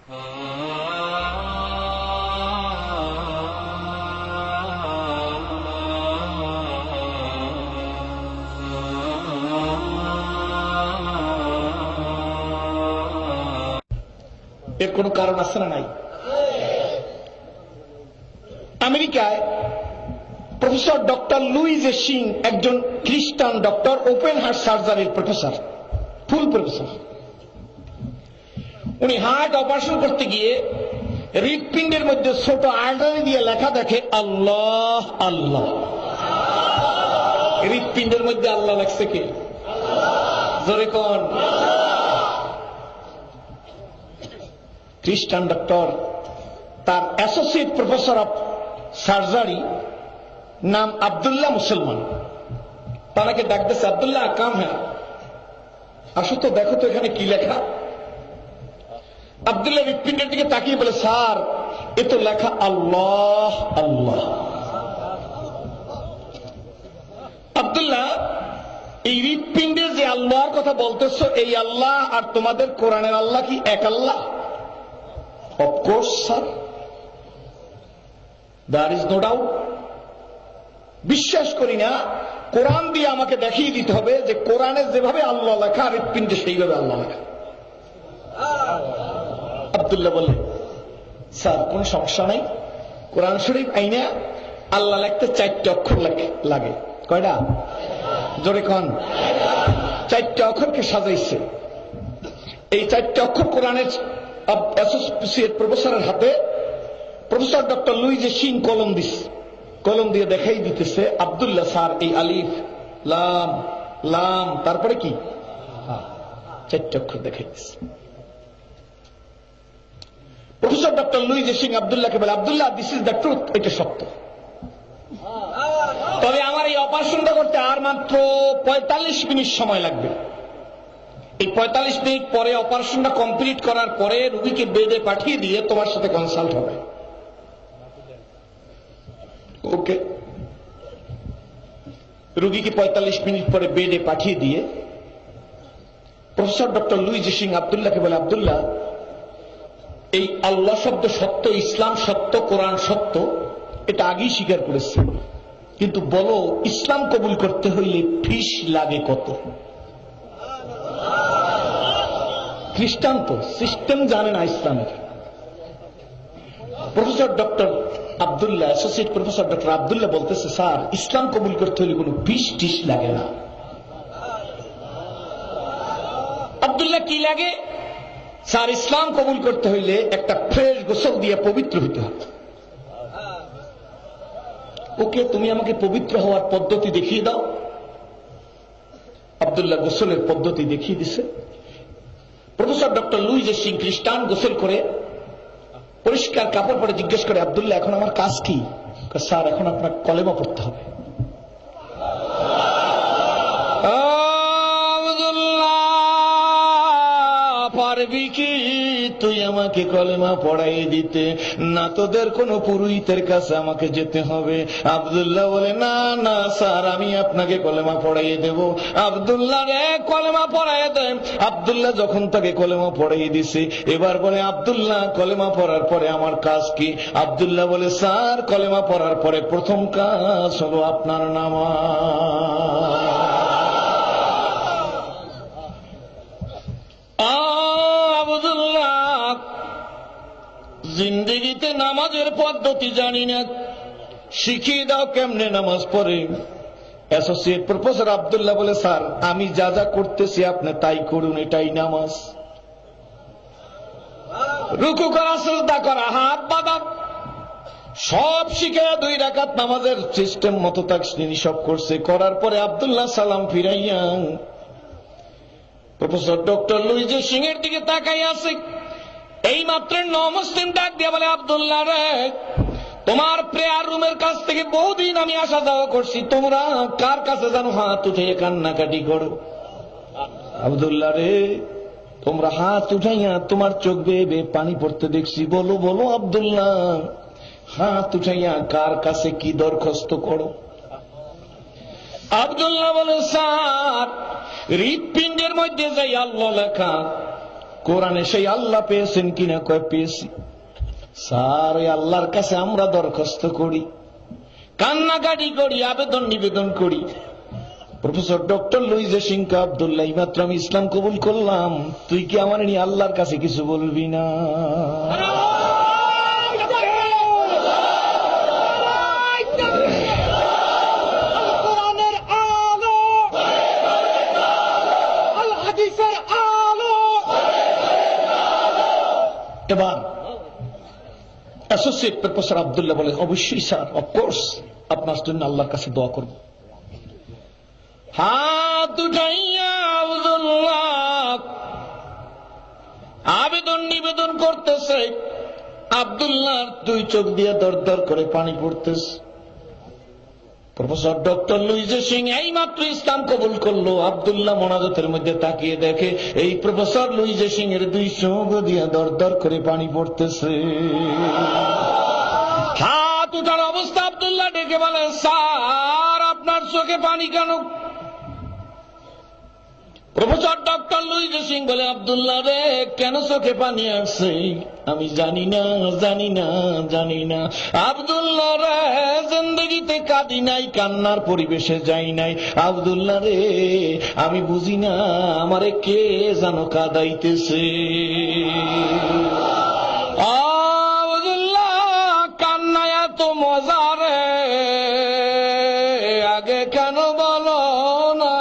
এর কোন কারণ আছে না নাই? আমেরিকায় প্রফেসর ডক্টর লুইজ সিং একজন খ্রিস্টান ডক্টর, ওপেন হার্ট সার্জারির প্রফেসর, ফুল প্রফেসর। উনি হার্ট অপারেশন করতে গিয়ে হৃৎপিণ্ডের মধ্যে ছোট আর্টারি দিয়ে লেখা দেখে আল্লাহ আল্লাহ। হৃৎপিণ্ডের মধ্যে আল্লাহ লেখছে কে? জোরে কোন? খ্রিস্টান ডক্টর, তার অ্যাসোসিয়েট প্রফেসর অফ সার্জারি নাম আব্দুল্লাহ মুসলমান, তাকে ডাকতেছে, আব্দুল্লাহ কাম হ্যাঁ, আসো তো দেখো তো এখানে কি লেখা। আব্দুল্লাহ হৃৎপিণ্ডের দিকে তাকিয়ে বলে, স্যার এ তো লেখা আল্লাহ আল্লাহ। আব্দুল্লাহ, এই হৃৎপিণ্ডে যে আল্লাহর কথা বলতেছ, এই আল্লাহ আর তোমাদের কোরআনের আল্লাহ কি এক Allah? Of course sir, there is no doubt. বিশ্বাস করি না, কোরআন দিয়ে আমাকে দেখিয়ে দিতে হবে যে কোরআনে যেভাবে আল্লাহ লেখা হৃৎপিণ্ডে সেইভাবে আল্লাহ লেখা। আব্দুল্লাহ বলে, স্যার কোন সমস্যা নাই, কোরআন শরীফ আইনা আল্লাহ লিখতে 4টা অক্ষর লাগে। কয়টা? জোরে কন। 4টা অক্ষরকে সাজাইছে। এই 4টা অক্ষর কোরআনের অ্যাসোসিয়েট প্রফেসরের হাতে প্রফেসর ডক্টর লুইজ সিং কলম দিয়ে দেখাই দিতেছে, আব্দুল্লাহ স্যার এই আলিফ লাম লাম তারপরে কি 4টা অক্ষর দেখাই দিচ্ছে। প্রফেসর ডক্টর লুইজ সিং আব্দুল্লাহকে বলে, Abdullah this is the truth, এটা সত্য। তবে আমার এই অপারেশনটা করতে আর মাত্র 45 মিনিট সময় লাগবে। এই 45 মিনিট পরে অপারেশনটা কমপ্লিট করার পরে রোগীকে বেডে পাঠিয়ে দিয়ে তোমার সাথে কনসাল্ট হবে। ওকে। রোগীকে 45 মিনিট পরে বেডে পাঠিয়ে দিয়ে প্রফেসর ডক্টর লুইজ সিং আব্দুল্লাহকে বলে, আব্দুল্লাহ এই আল্লাহ শব্দ সত্য, ইসলাম সত্য, কোরআন সত্য, এটা আগেই স্বীকার করেছে, কিন্তু বলো ইসলাম কবুল করতে হইলে ফিস লাগে কত? খ্রিস্টান তো সিস্টেম জানে না ইসলামের। Professor doctor Abdullah, associate professor doctor Abdullah বলতেছে, স্যার ইসলাম কবুল করতে হলে কোনো ফিস টিস লাগে না। আব্দুল্লাহ কি লাগে? স্যার ইসলাম কবুল করতে হইলে একটা ফ্রেশ গোসল দিয়ে পবিত্র হইতে হবে। ওকে, তুমি আমাকে পবিত্র হওয়ার পদ্ধতি দেখিয়ে দাও। আব্দুল্লাহ গোসলের পদ্ধতি দেখিয়ে দিছে। প্রফেসর ডক্টর লুইজ সিং খ্রিস্টান গোসল করে পরিষ্কার কাপড় পরে জিজ্ঞেস করে, আব্দুল্লাহ এখন আমার কাজ কি? স্যার এখন আপনার কলেমা পড়তে হবে। পারবি কি তুই আমাকে কলেমা পড়াই দিতে? না তোদের কোন পুরোহিতের কাছে আমাকে যেতে হবে। আব্দুল্লাহ বলে, না না স্যার আমি আপনাকে কলেমা পড়াই দেব। আব্দুল্লাহ রে কলেমা পড়াই দেন। আব্দুল্লাহ যখন তাকে কলেমা পড়াই দিছে, এবার বলে, আব্দুল্লাহ কলেমা পড়ার পরে আমার কাজ কি? আব্দুল্লাহ বলে, স্যার কলেমা পড়ার পরে প্রথম কাজ হলো আপনার নামাজ। জিন্দেগিতে নামাজের পদ্ধতি জানি না, শিখিয়ে দাও কেমনে নামাজ পড়ে। অ্যাসোসিয়েট প্রফেসর আব্দুল্লাহ বলে, স্যার আমি যা যা করতেছি আপনি তাই করুন, এটাই নামাজ। রুকু করা, সিজদা করা, হাত বাঁধা, সব শিখে 2 রাকাত নামাজের সিস্টেম মতো তিনি সব করছে। করার পরে আব্দুল্লাহ সালাম ফিরাইয়া প্রফেসর ডক্টর লুইজ সিং এর দিকে তাকাই আছে। এই মাত্র মুসলিম ডাক দিয়ে বলে, আব্দুল্লাহ রে তোমার প্রেয়ার রুমের কাছ থেকে বহুদিন আমি আসা যাওয়া করছি, তোমরা কার কাছে জানো হাত উঠে কান্নাকাটি করো? আব্দুল্লাহ রে তোমরা হাত উঠাইয়া তোমার চোখ বেয়ে বেয়ে পানি পড়তে দেখছি, বলো বলো আব্দুল্লাহ হাত উঠাইয়া কার কাছে কি দরখাস্ত করো? আব্দুল্লাহ বলে, স্যার হৃৎপিণ্ডের মধ্যে যাই আল্লাহ লেখা, কোরআনে সেই আল্লাহ পেয়েছেন কিনা? কয় পেয়েছি। স্যার ওই আল্লাহর কাছে আমরা দরখাস্ত করি, কান্নাকাটি করি, আবেদন নিবেদন করি। প্রফেসর ডক্টর লুইজে সিংহ আব্দুল্লাহ, মাত্র আমি ইসলাম কবুল করলাম, তুই কি আমার নিয়ে আল্লাহর কাছে কিছু বলবি না? এবার অ্যাসোসিয়েট প্রফেসর আব্দুল্লাহ বলে, অবশ্যই স্যার, অফকোর্স আপনার জন্য আল্লাহর কাছে দোয়া করব। হাত উঠাইয়া আব্দুল্লাহ আবেদন নিবেদন করতেছে। আব্দুল্লাহর দুই চোখ দিয়ে দর দর করে পানি পড়তেছে। প্রফেসর ডক্টর লুইজে সিং এই মাত্র ইসলাম কবুল করলো। আব্দুল্লাহ মোনাজাতের মধ্যে তাকিয়ে দেখে এই প্রফেসর লুইজে সিং এর দুই চোখ দিয়ে দর দর করে পানি পড়তেছে। হাত উঠার অবস্থা। আব্দুল্লাহ ডেকে বলে, স্যার আপনার চোখে পানি কেন? প্রফেসর ডক্টর লুইজে সিং বলে, আব্দুল্লাহ রে, কেন চোখে পানি আসছে? আমি জানি না, জানি না, জানি না। আব্দুল্লাহ রে, জিন্দেগিতে কাঁদি নাই, কান্নার পরিবেশে যাই নাই। আব্দুল্লাহ রে, আমি বুঝি না আমারে কে যেন কাঁদাইতেছে। আব্দুল্লাহ, কান্নায় এত মজা রে, আগে কেন বলো না?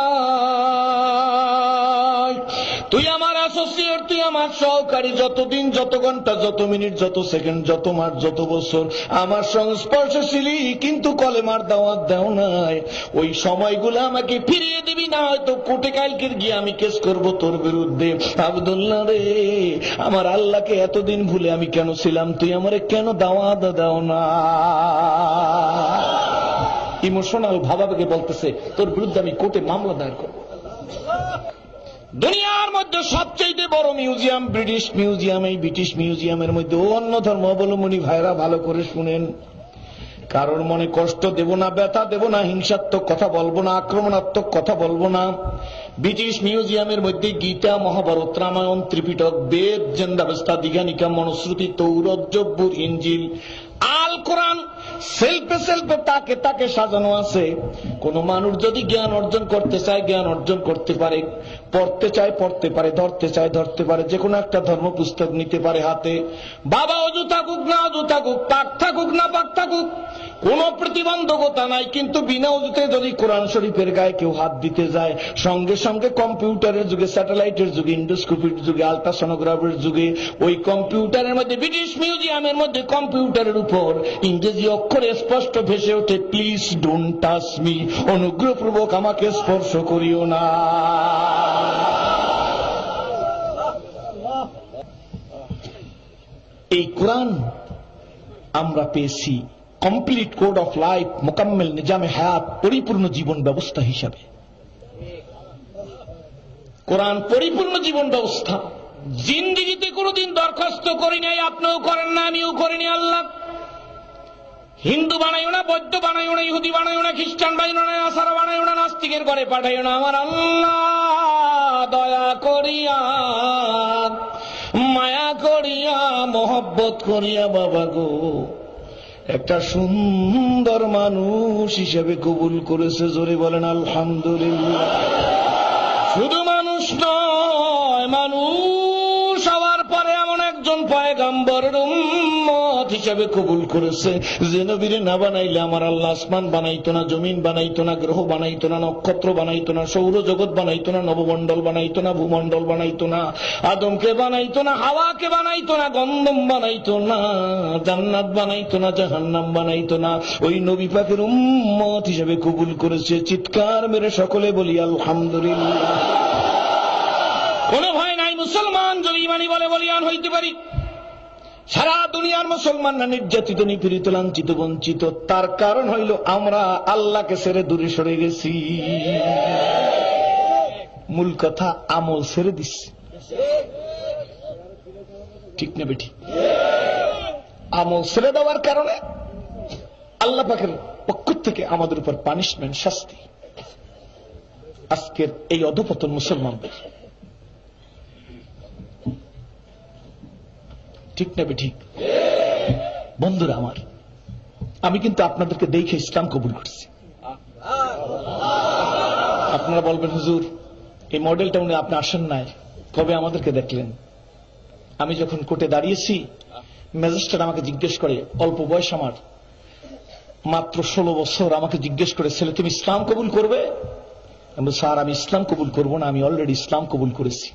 তুই আমার অ্যাসোসিয়েট, তুই আমার সহকারী, যতদিন, যত ঘন্টা, যত মিনিট, যত সেকেন্ড, যত মাস, যত বছর আমার সংস্পর্শে ছিলি, কিন্তু কলেমার দাওয়াত দেও নাই। ওই সময়গুলো আমাকে ফিরিয়ে দিবি, না হয়তো কোর্টে কালকের গিয়ে আমি কেস করব তোর বিরুদ্ধে। আব্দুল্লাহ রে, আমার আল্লাহকে এতদিন ভুলে আমি কেন ছিলাম? তুই আমারে কেন দাওয়াত দাও না? ইমোশনাল ভাবাবেগে বলতেছে, তোর বিরুদ্ধে আমি কোর্টে মামলা দায়ের করব। দুনিয়ার মধ্যে সবচেয়ে বড় মিউজিয়াম ব্রিটিশ মিউজিয়াম। এই ব্রিটিশ মিউজিয়ামের মধ্যে অন্য ধর্মাবলম্বী ভাইরা ভালো করে শুনেন, কারোর মনে কষ্ট দেব না, ব্যথা দেব না, হিংসাত্মক কথা বলবো না, আক্রমণাত্মক কথা বলবো না। ব্রিটিশ মিউজিয়ামের মধ্যে গীতা, মহাভারত, রামায়ণ, ত্রিপিটক, বেদ, জেন্দাবেস্তা, দীঘানিকা, মনুস্মৃতি, তৌরত, জব্বুর, ইঞ্জিল, আল কোরআন সেলফে সেলফে তাকে তাকে সাজানো আছে। কোন মানুষ যদি জ্ঞান অর্জন করতে চায় জ্ঞান অর্জন করতে পারে, পড়তে চায় পড়তে পারে, ধরতে চায় ধরতে পারে, যে কোনো একটা ধর্ম পুস্তক নিতে পারে হাতে। বাবা অজু থাকুক না অজু থাকুক, পাক থাকুক না পাক থাকুক, কোন প্রতিবন্ধকতা নাই। কিন্তু বিনা অজুতে যদি কোরআন শরীফের গায়ে কেউ হাত দিতে যায়, সঙ্গে সঙ্গে কম্পিউটারের যুগে, স্যাটেলাইটের যুগে, ইন্ডোস্কোপির যুগে, আল্ট্রাসোনোগ্রাফের যুগে, ওই কম্পিউটারের মধ্যে, ব্রিটিশ মিউজিয়ামের মধ্যে কম্পিউটারের উপর ইংরেজি অক্ষরে স্পষ্ট ভেসে ওঠে, প্লিজ ডোন্ট টাচ মি, অনুগ্রহপূর্বক আমাকে স্পর্শ করিও না। এই কোরআন আমরা পেয়েছি কমপ্লিট কোড অফ লাইফ, মোকাম্মেল নিজামে হায়াত, পরিপূর্ণ জীবন ব্যবস্থা হিসাবে। কোরআন পরিপূর্ণ জীবন ব্যবস্থা। জিন্দেগিতে কোনদিন দরখাস্ত করি নাই, আপনিও করেন না, আমিও করিনি। আল্লাহ হিন্দু বানাইও না, বৌদ্ধ বানাইও না, ইহুদি বানাইও না, খ্রিস্টান বানাইও না, নাসারা বানাইও না, নাস্তিকের ঘরে পাঠাইও না। আমার আল্লাহ দয়া করিয়া, মায়া করিয়া, মহব্বত করিয়া বাবা গো একটা সুন্দর মানুষ হিসেবে কবুল করেছে। জোরে বলেন আলহামদুলিল্লাহ। শুধু মানুষ নয়, মানুষ হওয়ার পরে এমন একজন পয়গম্বরের উম্মত হিসেবে কবুল করেছে যে নবীরে না বানাইলে আমার আল্লাহ আসমান বানাইতো না, জমিন বানাইতো না, গ্রহ বানাইতো না, নক্ষত্র বানাইতো না, সৌরজগৎ বানাইতো না, নবমণ্ডল বানাইতো না, ভূমণ্ডল বানাইতো না, আদমকে বানাইতো না, হাওয়াকে বানাইতো না, গন্ধম বানাইতো না, জান্নাত বানাইতো না, জাহান্নাম বানাইতো না। ওই নবী পাকের উম্মত হিসেবে কবুল করেছে। চিৎকার মেরে সকলে বলি আলহামদুলিল্লাহ। কোন ভয় নাই, মুসলমান যদি ইমানি বলে বলিয়ান হইতে পারি। সারা দুনিয়ার মুসলমানরা নির্যাতিত, নিপীড়িত, লাঞ্ছিত, বঞ্চিত। তার কারণ হইল আমরা আল্লাহকে ছেড়ে দূরে সরে গেছি। মূল কথা, আমল ছেড়ে দিচ্ছি। ঠিক না বেটি? আমল ছেড়ে দেওয়ার কারণে আল্লাহ পাকের পক্ষ থেকে আমাদের উপর পানিশমেন্ট, শাস্তি। আজকের এই অধপতন মুসলমানদের ঠিক না ঠিক? বন্ধুরা আমার, আমি কিন্তু আপনাদেরকে দেখে ইসলাম কবুল করছি। আপনারা বলবেন হুজুর এই মডেলটা উনি আপনি আসেন নাই, কবে আমাদেরকে দেখলেন? আমি যখন কোর্টে দাঁড়িয়েছি, ম্যাজিস্ট্রেট আমাকে জিজ্ঞেস করে, অল্প বয়স আমার, মাত্র 16 বছর, আমাকে জিজ্ঞেস করে, ছেলে তুমি ইসলাম কবুল করবে? আমি স্যার আমি ইসলাম কবুল করবো না, আমি অলরেডি ইসলাম কবুল করেছি।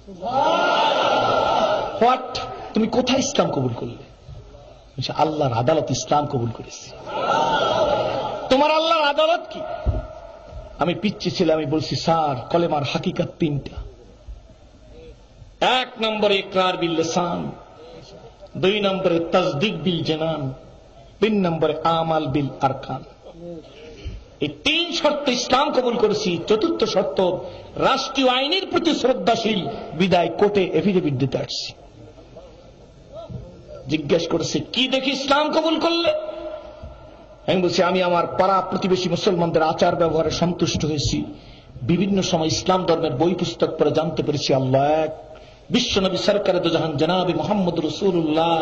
হোয়াট? তুমি কোথায় ইসলাম কবুল করলে? আল্লাহর আদালত ইসলাম কবুল করেছি। তোমার আল্লাহর আদালত কি? আমি পিচ্ছি ছিলাম, আমি বলছি স্যার কলেমার হাকিকাত 3টা। 1 নম্বরে ইকরার বিল লিসান, 2 নম্বরে তাসদিক বিল জানান, 3 নম্বরে আমাল বিল আরকান। এই 3 শর্ত ইসলাম কবুল করেছি। 4র্থ শর্ত রাষ্ট্রীয় আইনের প্রতি শ্রদ্ধাশীল, বিদায় কোর্টে এফিডেভিট দিতে আসছি। জিজ্ঞেস করেছে কি দেখি ইসলাম কবুল করলে? আমি বলছি আমি আমার পাড়া প্রতিবেশী মুসলমানদের আচার ব্যবহারে সন্তুষ্ট হয়েছি। বিভিন্ন সময় ইসলাম ধর্মের বই পুস্তক পড়ে জানতে পেরেছি আল্লাহ এক, বিশ্বনবী সরকারে দো জাহান জনাবে মুহাম্মদ রাসূলুল্লাহ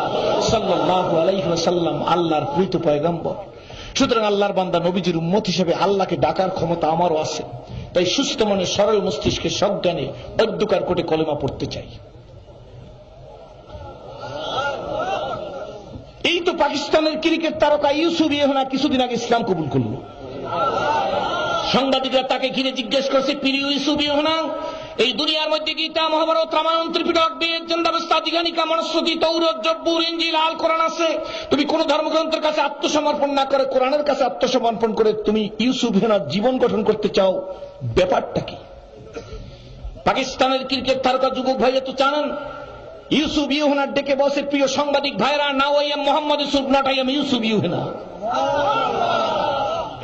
সাল্লাল্লাহু আলাইহি ওয়াসাল্লাম আল্লাহর প্রিয় পয়গম্বর। সুতরাং আল্লাহর বান্দা নবীজির উম্মত হিসেবে আল্লাহকে ডাকার ক্ষমতা আমারও আছে। তাই সুস্থ মনে সরল মস্তিষ্কে সজ্ঞানে অধ্যকার কোটে কলেমা পড়তে চাই। এই তো পাকিস্তানের ক্রিকেট তারকা ইউসুফ ইয়েহনা কিছুদিন আগে ইসলাম কবুল করল। সাংবাদিকরা তাকে ঘিরে জিজ্ঞেস করছে, প্রিয় ইউসুফ ইয়েহনা, এই দুনিয়ার মধ্যে গীতা, মহাভারত, রামায়ণ, ত্রিপিটক, বেদ, জন্দাবস্তা, দিঘানিকা, মনুস্মৃতি, তৌরাত, জব্বুর, ইনজিল, আল কোরআন আছে। তুমি কোন ধর্মগ্রন্থের কাছে আত্মসমর্পণ না করে কোরআনের কাছে আত্মসমর্পণ করে তুমি ইউসুফ ইয়েহনার জীবন গঠন করতে চাও, ব্যাপারটা কি? পাকিস্তানের ক্রিকেট তারকা যুবক ভাইরা তো জানেন, ইউসুফ ইয়েহনার ডেকে বসে, প্রিয় সাংবাদিক ভাইরা, now I am Mohammad Yusuf, not I am Yusuf ইয়েহনা।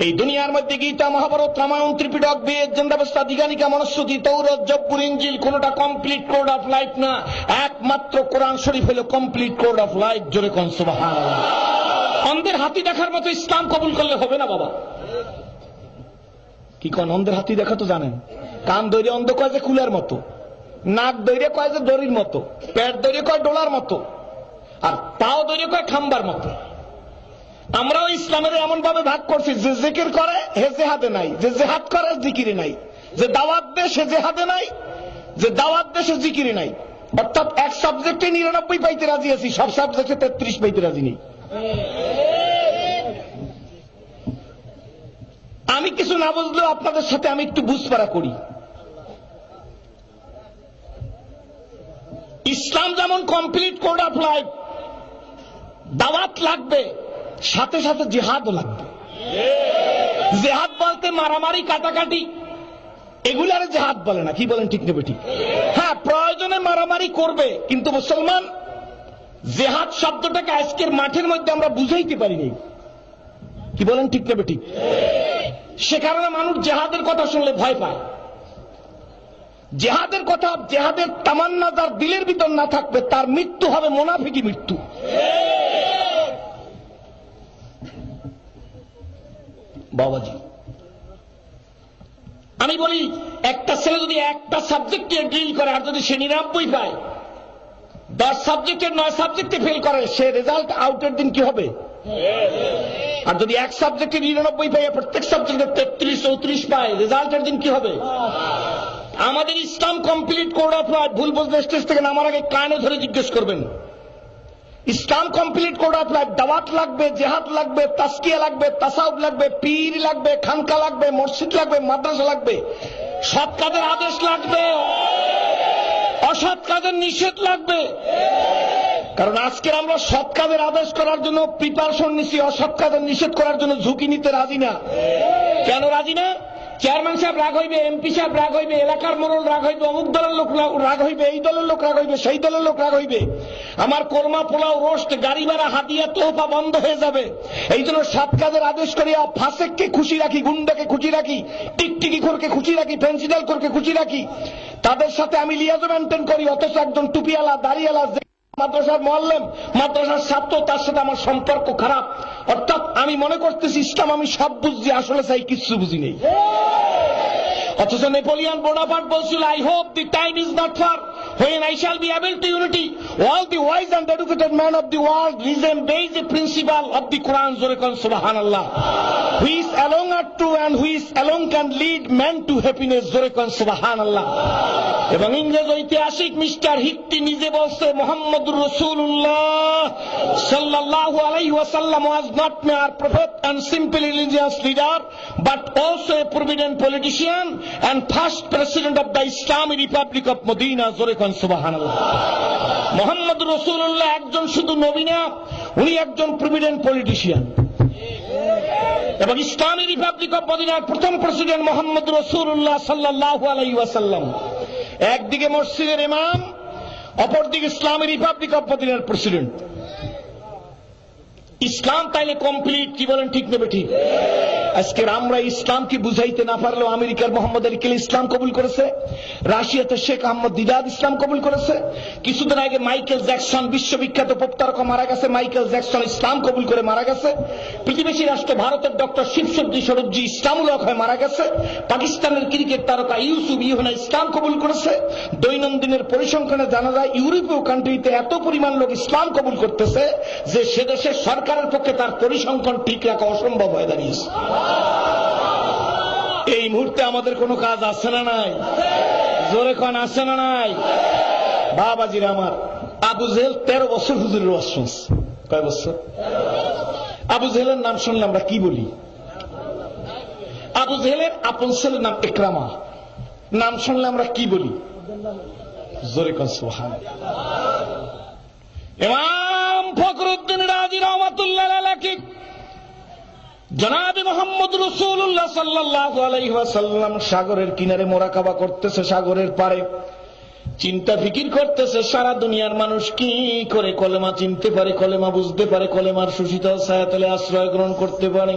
এই দুনিয়ার মধ্যে গীতা, মহাভারত, রামায়ণ, ত্রিপিটক, বেদ, জন্দাবস্তা, দিঘানিকা, মনুস্মৃতি, তৌরাত, জব্বুর, ইনজিল কোনটা কমপ্লিট কোড অফ লাইফ না। একমাত্র কোরআন শরীফ হলো কমপ্লিট কোড অফ লাইফ। জোরে কোন সুবহানাল্লাহ। অন্ধের হাতি দেখার মতো ইসলাম কবুল করলে হবে না বাবা। কি কোন অন্ধের হাতি দেখা তো জানেন? কান দৈরে অন্ধ কয় যে কুলের মতো, নাক দৈরে কয় যে দড়ির মতো, পেট দৈরে কয় ডোলার মতো, আর পাও দৈরে কয় খাম্বার মতো। আমরাও ইসলামের এমন ভাবে ভাগ করছি, যে জিকির করে হে জেহাদে নাই, যে জেহাদ করে জিকিরে নাই, যে দাওয়াত দেয় সে জেহাদে নাই, যে দাওয়াত দেয় সে জিকিরে নাই। অর্থাৎ এক সাবজেক্টে 99 পাইতে রাজি আছি, সব সাবজেক্টে 33 পাইতে রাজি নেই। আমি কিছু না বুঝলেও আপনাদের সাথে আমি একটু বুঝপাড়া করি। ইসলাম যেমন কমপ্লিট কোড অফ লাইফ, দাওয়াত লাগবে, সাথে সাথে জিহাদও লাগবে। জিহাদ বলতে মারামারি, কাটাকাটি, এগুলার জিহাদ বলে না। কি বলেন ঠিক নেবে? ঠিক। হ্যাঁ, প্রয়োজনে মারামারি করবে, কিন্তু মুসলমান জিহাদ শব্দটাকে আজকের মাঠের মধ্যে আমরা বুঝাইতে পারিনি। কি বলেন ঠিক নেবে? ঠিক। সে কারণে মানুষ জিহাদের কথা শুনলে ভয় পায়। জিহাদের কথা, জিহাদের তামান্না যার দিলের ভিতর না থাকবে তার মৃত্যু হবে মুনাফিকি মৃত্যু। বাবাজি, আমি বলি একটা ছেলে যদি একটা সাবজেক্টে ডিল করে আর যদি সে 99 পায়, 10 সাবজেক্টের 9 সাবজেক্টে ফেল করে, সে রেজাল্ট আউটের দিন কি হবে? আর যদি এক সাবজেক্টে 99 পায়, প্রত্যেক সাবজেক্টে 33-34 পায়, রেজাল্টের দিন কি হবে? আমাদের ইসলাম কমপ্লিট কোড অফ লাইফ। ভুল বুঝলে স্টেজ থেকে নামার আগে কানে ধরে জিজ্ঞেস করবেন। ইসলাম কমপ্লিট কোড অফ লাইফ। দাওয়াত লাগবে, জিহাদ লাগবে, তাসকিয়া লাগবে, তাসাউফ লাগবে, পীর লাগবে, খানকা লাগবে, মসজিদ লাগবে, মাদ্রাসা লাগবে, সৎ কাজের আদেশ লাগবে, অসৎ কাজের নিষেধ লাগবে। কারণ আজকে আমরা সৎ কাজের আদেশ করার জন্য প্রিপারেশন নিচ্ছি, অসৎ কাজের নিষেধ করার জন্য ঝুঁকি নিতে রাজি না। কেন রাজি না? চেয়ারম্যান সাহেব রাগ হইবে, এমপি সাহেব রাগ হইবে, এলাকার মোড়ল রাগ হইবে, অমুক দলের লোক রাগ হইবে, এই দলের লোক রাগ হইবে, সেই দলের লোক রাগ হইবে, আমার কোরমা, পোলাও, রোস্ট, গাড়ি ভাড়া, হাদিয়া, তোহফা বন্ধ হয়ে যাবে। এই জন্য সৎ কাজের আদেশ করিয়া ফাসেককে খুশি রাখি, গুন্ডাকে খুশি রাখি, টিকটিকি খোরকে খুশি রাখি, ফেন্সিডাল খোরকে খুশি রাখি, তাদের সাথে আমি লিয়াজো মেনটেন করি। অথচ একজন টুপিওয়ালা, দাড়িওয়ালা, মাদ্রাসার মোয়াল্লেম, মাদ্রাসার ছাত্র, তার সাথে আমার সম্পর্ক খারাপ। অর্থাৎ আমি মনে করতেছি ইসলাম আমি সব বুঝছি, আসলে চাই কিচ্ছু বুঝি নেই। অথচ নেপোলিয়ান বোনাপার্ট বলছিল, I hope the time is not far when I shall be able to unity, all the wise and educated men of the world reason based the principle of the Quran, Zorekon Subhanallah, who is alone are true and who is alone can lead men to happiness, Zorekon Subhanallah. এবং ইংরেজ ঐতিহাসিক mister Hittite নিজে বলছে মুহাম্মদুর রাসূলুল্লাহ সাল্লাল্লাহু আলাইহি ওয়াসাল্লাম was not mere prophet and simple religious leader but also a prominent politician and first president of the Islamic Republic of Medina, Zorekon Subhanallah. মুহাম্মদুর রাসূলুল্লাহ একজন শুধু নবী না, উনি একজন প্রমিনেন্ট পলিটিশিয়ান এবং ইসলামী রিপাবলিক অব মদিনার প্রথম প্রেসিডেন্ট মুহাম্মদুর রাসূলুল্লাহ সাল্লাল্লাহু আলাইহি ওয়াসাল্লাম। একদিকে মসজিদের ইমাম, অপরদিকে ইসলামী রিপাবলিক অব মদিনার প্রেসিডেন্ট। ইসলাম তাইলে কমপ্লিট, কি বলেন ঠিক নেবে ঠিক? আজকে আমরা ইসলামকে বুঝাইতে না পারলেও আমেরিকার মোহাম্মদ আলী কেলি ইসলাম কবুল করেছে, রাশিয়াতে শেখ আহমদ দিদাদ ইসলাম কবুল করেছে, কিছুদিন আগে মাইকেল জ্যাকসন বিশ্ববিখ্যাত পপ তারকা মারা গেছে, মাইকেল জ্যাকসন ইসলাম কবুল করে মারা গেছে। প্রতিবেশী রাষ্ট্র ভারতের ডক্টর শিবশব্দী সরোজি ইসলামূলক হয়ে মারা গেছে। পাকিস্তানের ক্রিকেট তারকা ইউসুফ ইউহানা ইসলাম কবুল করেছে। দৈনন্দিনের পরিসংখ্যানে জানা যায় ইউরোপীয় কান্ট্রিতে এত পরিমাণ লোক ইসলাম কবুল করতেছে যে সে দেশের সরকারের পক্ষে তার পরিসংখ্যান ঠিক রাখা অসম্ভব হয়ে দাঁড়িয়েছে। এই মুহূর্তে আমাদের কোনো কাজ আছে না নাই? জোরে কোন আছে না নাই? বাবাজির আমার, আবু জেহেল 13 বছর হুজুরের ওয়াজ শুনছে। কয় বছর? আবু জেহেলের নাম শুনলে আমরা কি বলি? আবু জেহেলের আপন ছেলের নাম ইকরামা, নাম শুনলে আমরা কি বলি? জোরে কোন সুবহানাল্লাহ। ইমাম ফখরুদ্দিন রাজি রহমাতুল্লাহ আলাইহি জনাবে মুহাম্মদ রাসূলুল্লাহ সাল্লাল্লাহু আলাইহি ওয়াসাল্লাম সাগরের কিনারে মোরাকাবা করতেছে, সাগরের পারে চিন্তা ফিকির করতেছে সারা দুনিয়ার মানুষ কি করে কলেমা চিনতে পারে, কলেমা বুঝতে পারে, কলেমার সুশীতল ছায়াতলে আশ্রয় গ্রহণ করতে পারে।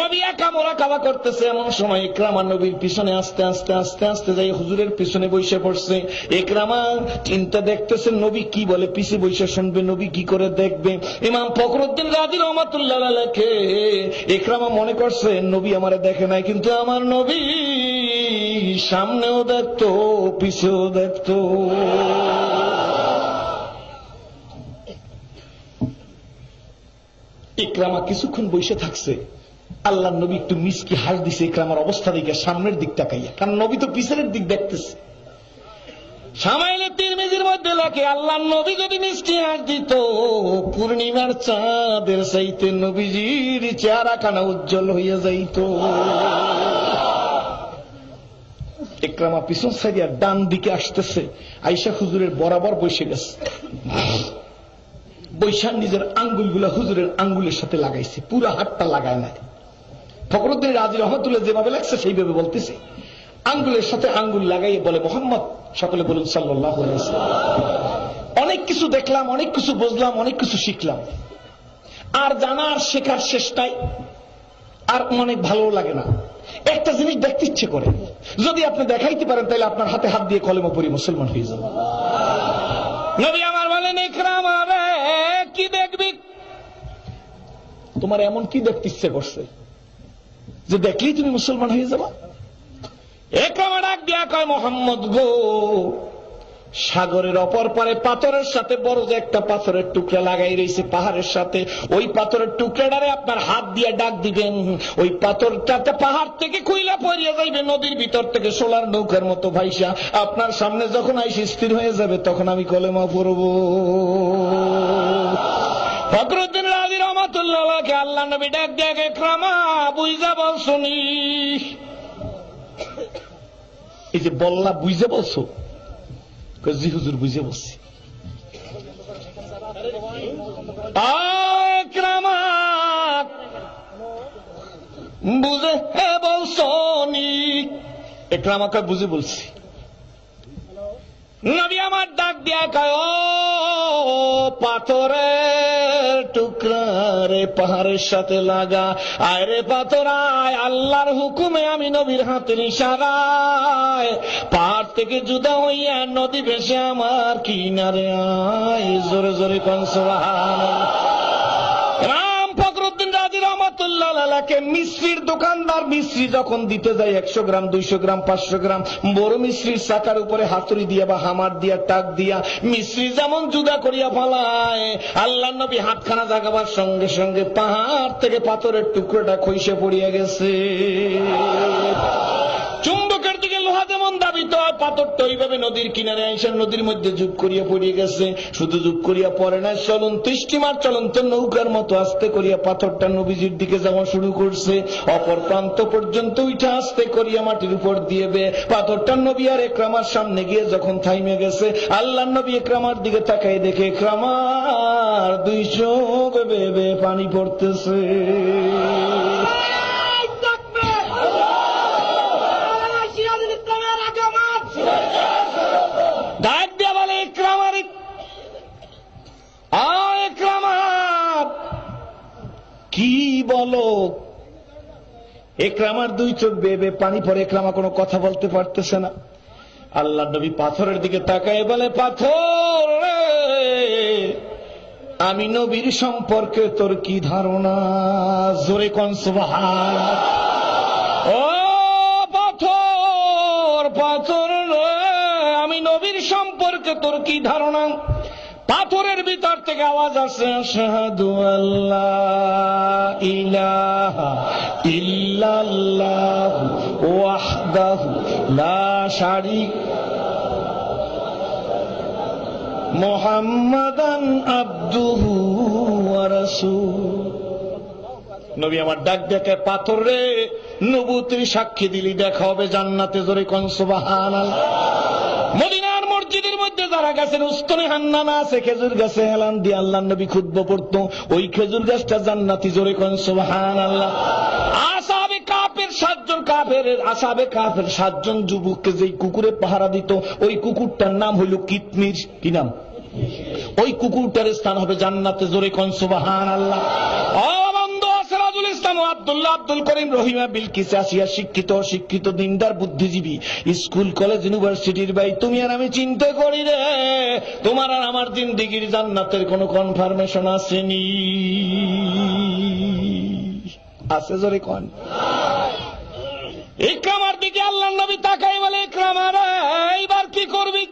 নবী একা মোরাকাবা করতেছে, এমন সময় ইকরামা নবীর পিছনে আস্তে আস্তে আস্তে আস্তে যাই হুজুরের পিছনে বসে পড়ছে। ইকরামা চিন্তা দেখতেছে নবী কি বলে, পিছে বসে শুনবে নবী কি করে দেখবে। ইমাম ফখরুদ্দিন রাজি রহমাতুল্লাহ আলাইহি ইকরামা মনে করছে নবী আমারে দেখে নাই, কিন্তু আমার নবী সামনেও দেখতো পিছেও দেখতো। ইকরামা কিছুক্ষণ বসে থাকছে, আল্লাহ নবী একটু মিসকি হাস দিছে ইকরামার অবস্থা দেখে সামনের দিক তাকাইয়া, কারণ নবী তো পিছনের দিক দেখতেছে। সামাইলে তিরমিজির মধ্যে লেখে আল্লাহ নবী যদি মিষ্টি হাস দিত পূর্ণিমার চাঁদের চাইতে নবীজির চেহারা কানা উজ্জ্বল হইয়া যাইত। ইকরামা পিছন সাইডিয়া ডান দিকে আসতেছে, আয়েশা হুজুরের বরাবর বসে গেছে, বৈশান নিজের আঙ্গুলগুলা হুজুরের আঙ্গুলের সাথে লাগাইছে, পুরো হাতটা লাগায় নাই। ফখরুদ্দিন রাজি রহমাতুল্লাহ যেভাবে লাগছে সেইভাবে বলতেছে, আঙ্গুলের সাথে আঙ্গুল লাগাইয়ে বলে মোহাম্মদ, সকলে বলুন সাল্লাল্লাহু আলাইহি ওয়াসাল্লাম। অনেক কিছু দেখলাম, অনেক কিছু বুঝলাম, অনেক কিছু শিখলাম, আর জানার শেখার শেষ নাই, আর অনেক ভালো লাগে না। একটা জিনিস দেখতে ইচ্ছে করে, যদি আপনি দেখাইতে পারেন তাহলে আপনার হাতে হাত দিয়ে কলেমা পড়ি মুসলমান হয়ে যাবেন। নবী আমার বলেন ইকরামা রে কি দেখবি? তোমার এমন কি দেখতে ইচ্ছে করছে যে দেখলেই তুমি মুসলমান হয়ে যাবা? ইকরামা ডাক দিয়া কয় মুহাম্মদ গো, সাগরের অপর পারে পাথরের সাথে বড় যে একটা পাথরের টুকরা লাগাই রয়েছে পাহাড়ের সাথে, ওই পাথরের টুকরাটারে আপনার হাত দিয়ে ডাক দিবেন, ওই পাথরটাতে পাহাড় থেকে খুইলা পড়িয়া যাইবে নদীর ভিতর থেকে সোলার নৌকার মতো ভাইসা আপনার সামনে যখন আইসে স্থির হয়ে যাবে তখন আমি কলেমা পড়ব। ফখরুদ্দিন রাজি রহমাতুল্লাহ আলাইহি আল্লাহ নবী ডাক দিয়ে ইকরামা বুঝা বলছনি? এই যে বললা বুঝে বলছো? জি হুজুর বুঝে বলছি। ইকরামা বুঝে বলছনি? ইকরামা কয় বুঝে বলছি। নবী আমার ডাক দিয়া কয় ও পাথরের টুকরা রে পাহাড়ের সাথে লাগা, আয় রে পাথর আয়, আল্লাহর হুকুমে আমি নবীর হাতের ইশারায় পাহাড় থেকে জুদা হইয়া নদী ভেসে আমার কিনারে আয়। জোরে জোরে কোন সুবহানাল্লাহ। ইমাম ফখরুদ্দিন রাজি রহমাতুল্লাহ রহমাতুল্লাহ আলাইহি মিশ্রির দোকানদার মিশ্রি যখন দিতে যায় 100 গ্রাম 200 গ্রাম 500 গ্রাম বড় মিশ্রির চাকার উপরে হাতুড়ি দিয়া বা হামার দিয়া টাক দিয়া মিশ্রি যেমন জুদা করিয়া ফেলায়, আল্লাহর নবী হাতখানা জাগাবার সঙ্গে সঙ্গে পাহাড় থেকে পাথরের টুকরোটা খইসে পড়িয়া গেছে। চুম্বকের দিকে লোহা যেমন দাবিত হয়, পাথরটা ওইভাবে নদীর কিনারে আইসা নদীর মধ্যে যুগ করিয়া পড়িয়া গেছে। শুধু যুগ করিয়া পড়ে না, চলন্ত স্টিমার চলন্ত নৌকার মতো আস্তে করিয়া পাথরটা নবীজির দিকে যাওয়া শুরু করছে। অপর প্রান্ত পর্যন্ত উঠে আস্তে করিয়া মাটির উপর দিয়েবে পাথরটা নবী আর ইকরামার সামনে গিয়ে যখন থাইমে গেছে, আল্লাহর নবী ইকরামার দিকে তাকাই দেখে ইকরামার 2 চোখ বেয়ে পানি পড়তেছে। ডাক দিয়া বলে ইকরামার, ইকরামার কি বলো? ইকরামার 2 চোখ বেয়ে পানি পড়ে, ইকরামা কোনো কথা বলতে পারতেছে না। আল্লাহর নবী পাথরের দিকে তাকায় বলে, পাথর রে, আমি নবীর সম্পর্কে তোর কি ধারণা? জোরে কোন সুবহানাল্লাহ। ও পাথর, পাথর রে, আমি নবীর সম্পর্কে তোর কি ধারণা? পাথরের ভিতর থেকে আওয়াজ আসে, আশহাদু আল্লাহ ইলাহা ইল্লাল্লাহু ওয়াহদাহু লা শারীকা মুহাম্মাদান আবদুহু ওয়া রাসূলুহু। নবী আমার ডাক দেখে, পাথর রে, নবুয়তের সাক্ষী দিলি, দেখা হবে জান্নাতে। জোরে কোন সুবহানাল্লাহ। মদিনার মসজিদের মধ্যে যারা গেছেন, উস্তনে হান্নানা আছে, খেজুর গাছে হেলান দিয়ে আল্লাহর নবী খুতবা পড়তো, ওই খেজুর গাছটা জান্নাতি। জোরে কোন সুবহানাল্লাহ। আসহাবে কাফের 7 জন আসহাবে কাফের 7 জন যুবককে যেই কুকুরে পাহারা দিত, ওই কুকুরটার নাম হইল কিতমির। কি নাম? ওই কুকুরটার স্থান হবে জান্নাতে। জোরে কোন সুবহানাল্লাহ। আব্দুল্লাহ, আব্দুল করিম, রহিমা, বিলকিস, আসিয়া শিক্ষিত শিক্ষিত দিনদার বুদ্ধিজীবী, স্কুল কলেজ ইউনিভার্সিটির ভাই, তুমি আর আমি চিন্তা করি রে, তোমার আর আমার জিন্দেগির জান্নাতের কোন কনফার্মেশন আসেনি? আছে? জোরে কোন। ইকরামার দিকে আল্লাহর নবী তাকাই বলে, ইকরামা রে, এইবার কি করবি?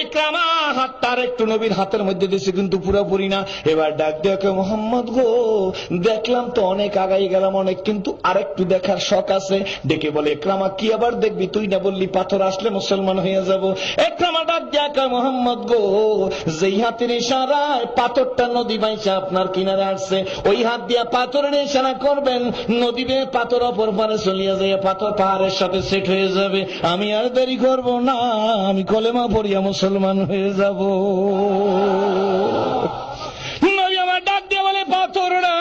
ইকরামা হাতটা একটু নবীর হাতের মধ্যে দিয়েছে, কিন্তু পুরোপুরি না। এবার ডাক দেখে, মোহাম্মদ গো, দেখলাম তো অনেক আগাই গেলাম অনেক, কিন্তু আরেকটু দেখার শখ আছে। ডেকে বলে, ইকরামা কি আবার দেখবি? তুই না বললি পাথর আসলে মুসলমান হয়ে যাব? ইকরামা ডাক দেখে, মোহাম্মদ গো, যেই হাতের ইশারায় পাথরটা নদী বাইসা আপনার কিনারে আসছে, ওই হাত দিয়া পাথরের ইশারা করবেন, নদী বেয়ে পাথর অপর পারে চলিয়া যায়, পাথর পাহাড়ের সাথে সেট হয়ে যাবে। আমি আর দেরি করব না, আমি কলেমা পড়িয়া মুসলমান হয়ে যাব। নবী আমার ডাক দিয়ে বলে, পাথর রে,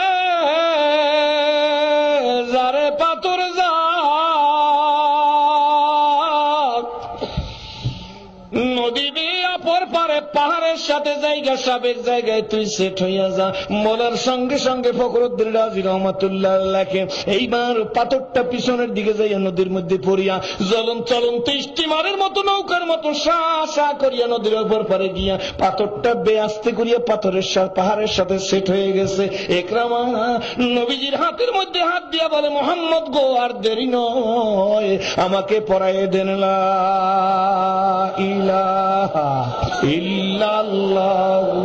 যারে পাথর যা, নদী অপর পারে পাহাড়ের সাথে জায়গা সাবেক জায়গায় তুই সেট হইয়া যা। বলার সঙ্গে সঙ্গে ফখরুদ্দিন রাজি রহমাতুল্লাহ আলাইহি এইবার পাথরটা পিছনের দিকে যাইয়া নদীর মধ্যে পড়িয়া চলন্ত স্টিমারের মতো নৌকার মতো সা করিয়া নদীর অপর পারে গিয়া পাথরটা বেআস্তে করিয়া পাহাড়ের সাথে সেট হয়ে গেছে। ইকরামা নবীজির হাতের মধ্যে হাত দিয়া বলে, মোহাম্মদ গো, আর দেরি নয়, আমাকে পড়াইয়ে দেন লা ইলাহা ইল্লাল্লাহু।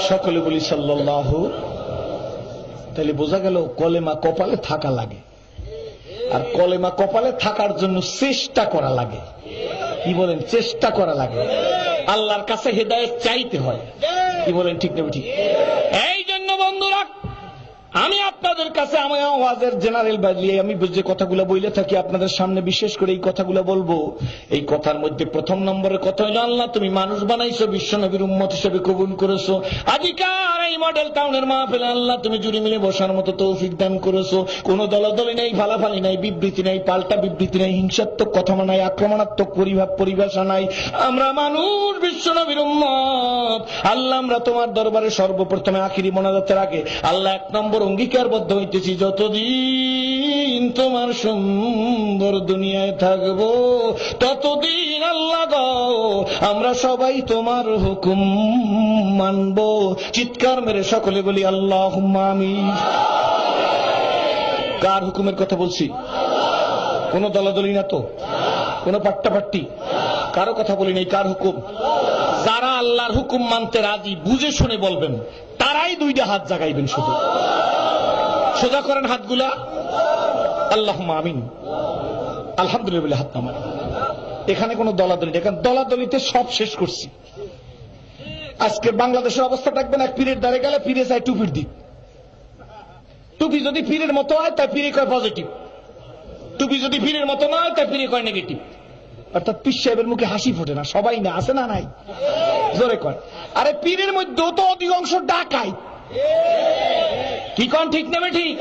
সকলে বলি সাল্লাল্লাহু। তাহলে বোঝা গেল কলেমা কপালে থাকা লাগে, আর কলেমা কপালে থাকার জন্য চেষ্টা করা লাগে। কি বলেন? চেষ্টা করা লাগে। আল্লাহর কাছে হেদায়েত চাইতে হয়। কি বলেন? ঠিক না ঠিক? এই জন্য বন্ধুরা, আমি আপনাদের কাছে আমার আওয়াজের জেনারেল বাজলিয়ে আমি যে কথাগুলো বলে থাকি আপনাদের সামনে, বিশেষ করে এই কথাগুলো বলবো। এই কথার মধ্যে প্রথম নম্বরের কথা হলো, আল্লাহ তুমি মানুষ বানাইছো, বিশ্ব নবীর উম্মত হিসেবে কবুল করেছো। আজকাল এই মডেল টাউনের মাহফিলে আল্লাহ তুমি জুড়ে মিলে বসার মতো তৌফিক দান করেছো। কোন দলাদলি নাই, ফালাফালি নাই, বিবৃতি নাই, পাল্টা বিবৃতি নাই, হিংসাত্মক কথা নাই, আক্রমণাত্মক পরিভাষা নাই। আমরা মানুষ, বিশ্ব নবীর উম্মত। আল্লাহ আমরা তোমার দরবারে সর্বপ্রথমে আখিরি মোনাজাতের আগে আল্লাহ 1 নম্বর অঙ্গীকারবদ্ধ হইতেছি, যতদিন তোমার সুন্দর দুনিয়ায় থাকবো ততদিন আল্লাহ গো আমরা সবাই তোমার হুকুম মানব। চিৎকার মেরে সকলে বলি আল্লাহুম্মা আমিন। কার হুকুমের কথা বলছি? কোন দলাদলি না তো, কোন পাট্টাপাট্টি, কারো কথা বলি নাই। কার হুকুম? যারা আল্লাহর হুকুম মানতে রাজি, বুঝে শুনে বলবেন, তারাই দুইটা হাত জাগাইবেন। শুধু সোজা করেন হাতগুলা, আল্লাহুম্মা আমিন, আলহামদুলিল্লাহ হাত নামান। এখানে কোন দলাদলি, এখানে দলাদলিতে সব শেষ করছি। আজকে বাংলাদেশের অবস্থা থাকবেন, এক পীরের দ্বারে গেলে পীরে চাই টুপির দিক। টুপি যদি পীরের মতো হয় তাই পীরে কয় পজিটিভ, টুপি যদি পীরের মতো না হয় তাই পীরে কয় নেগেটিভ। অর্থাৎ পীর সাহেবের মুখে হাসি ফোটে না। সবাই না, আছে না নাই? জোরে কয়। আরে পীরের মধ্যেও তো অধিকাংশ ডাকাই। কি কন ঠিক নেবে? ঠিক।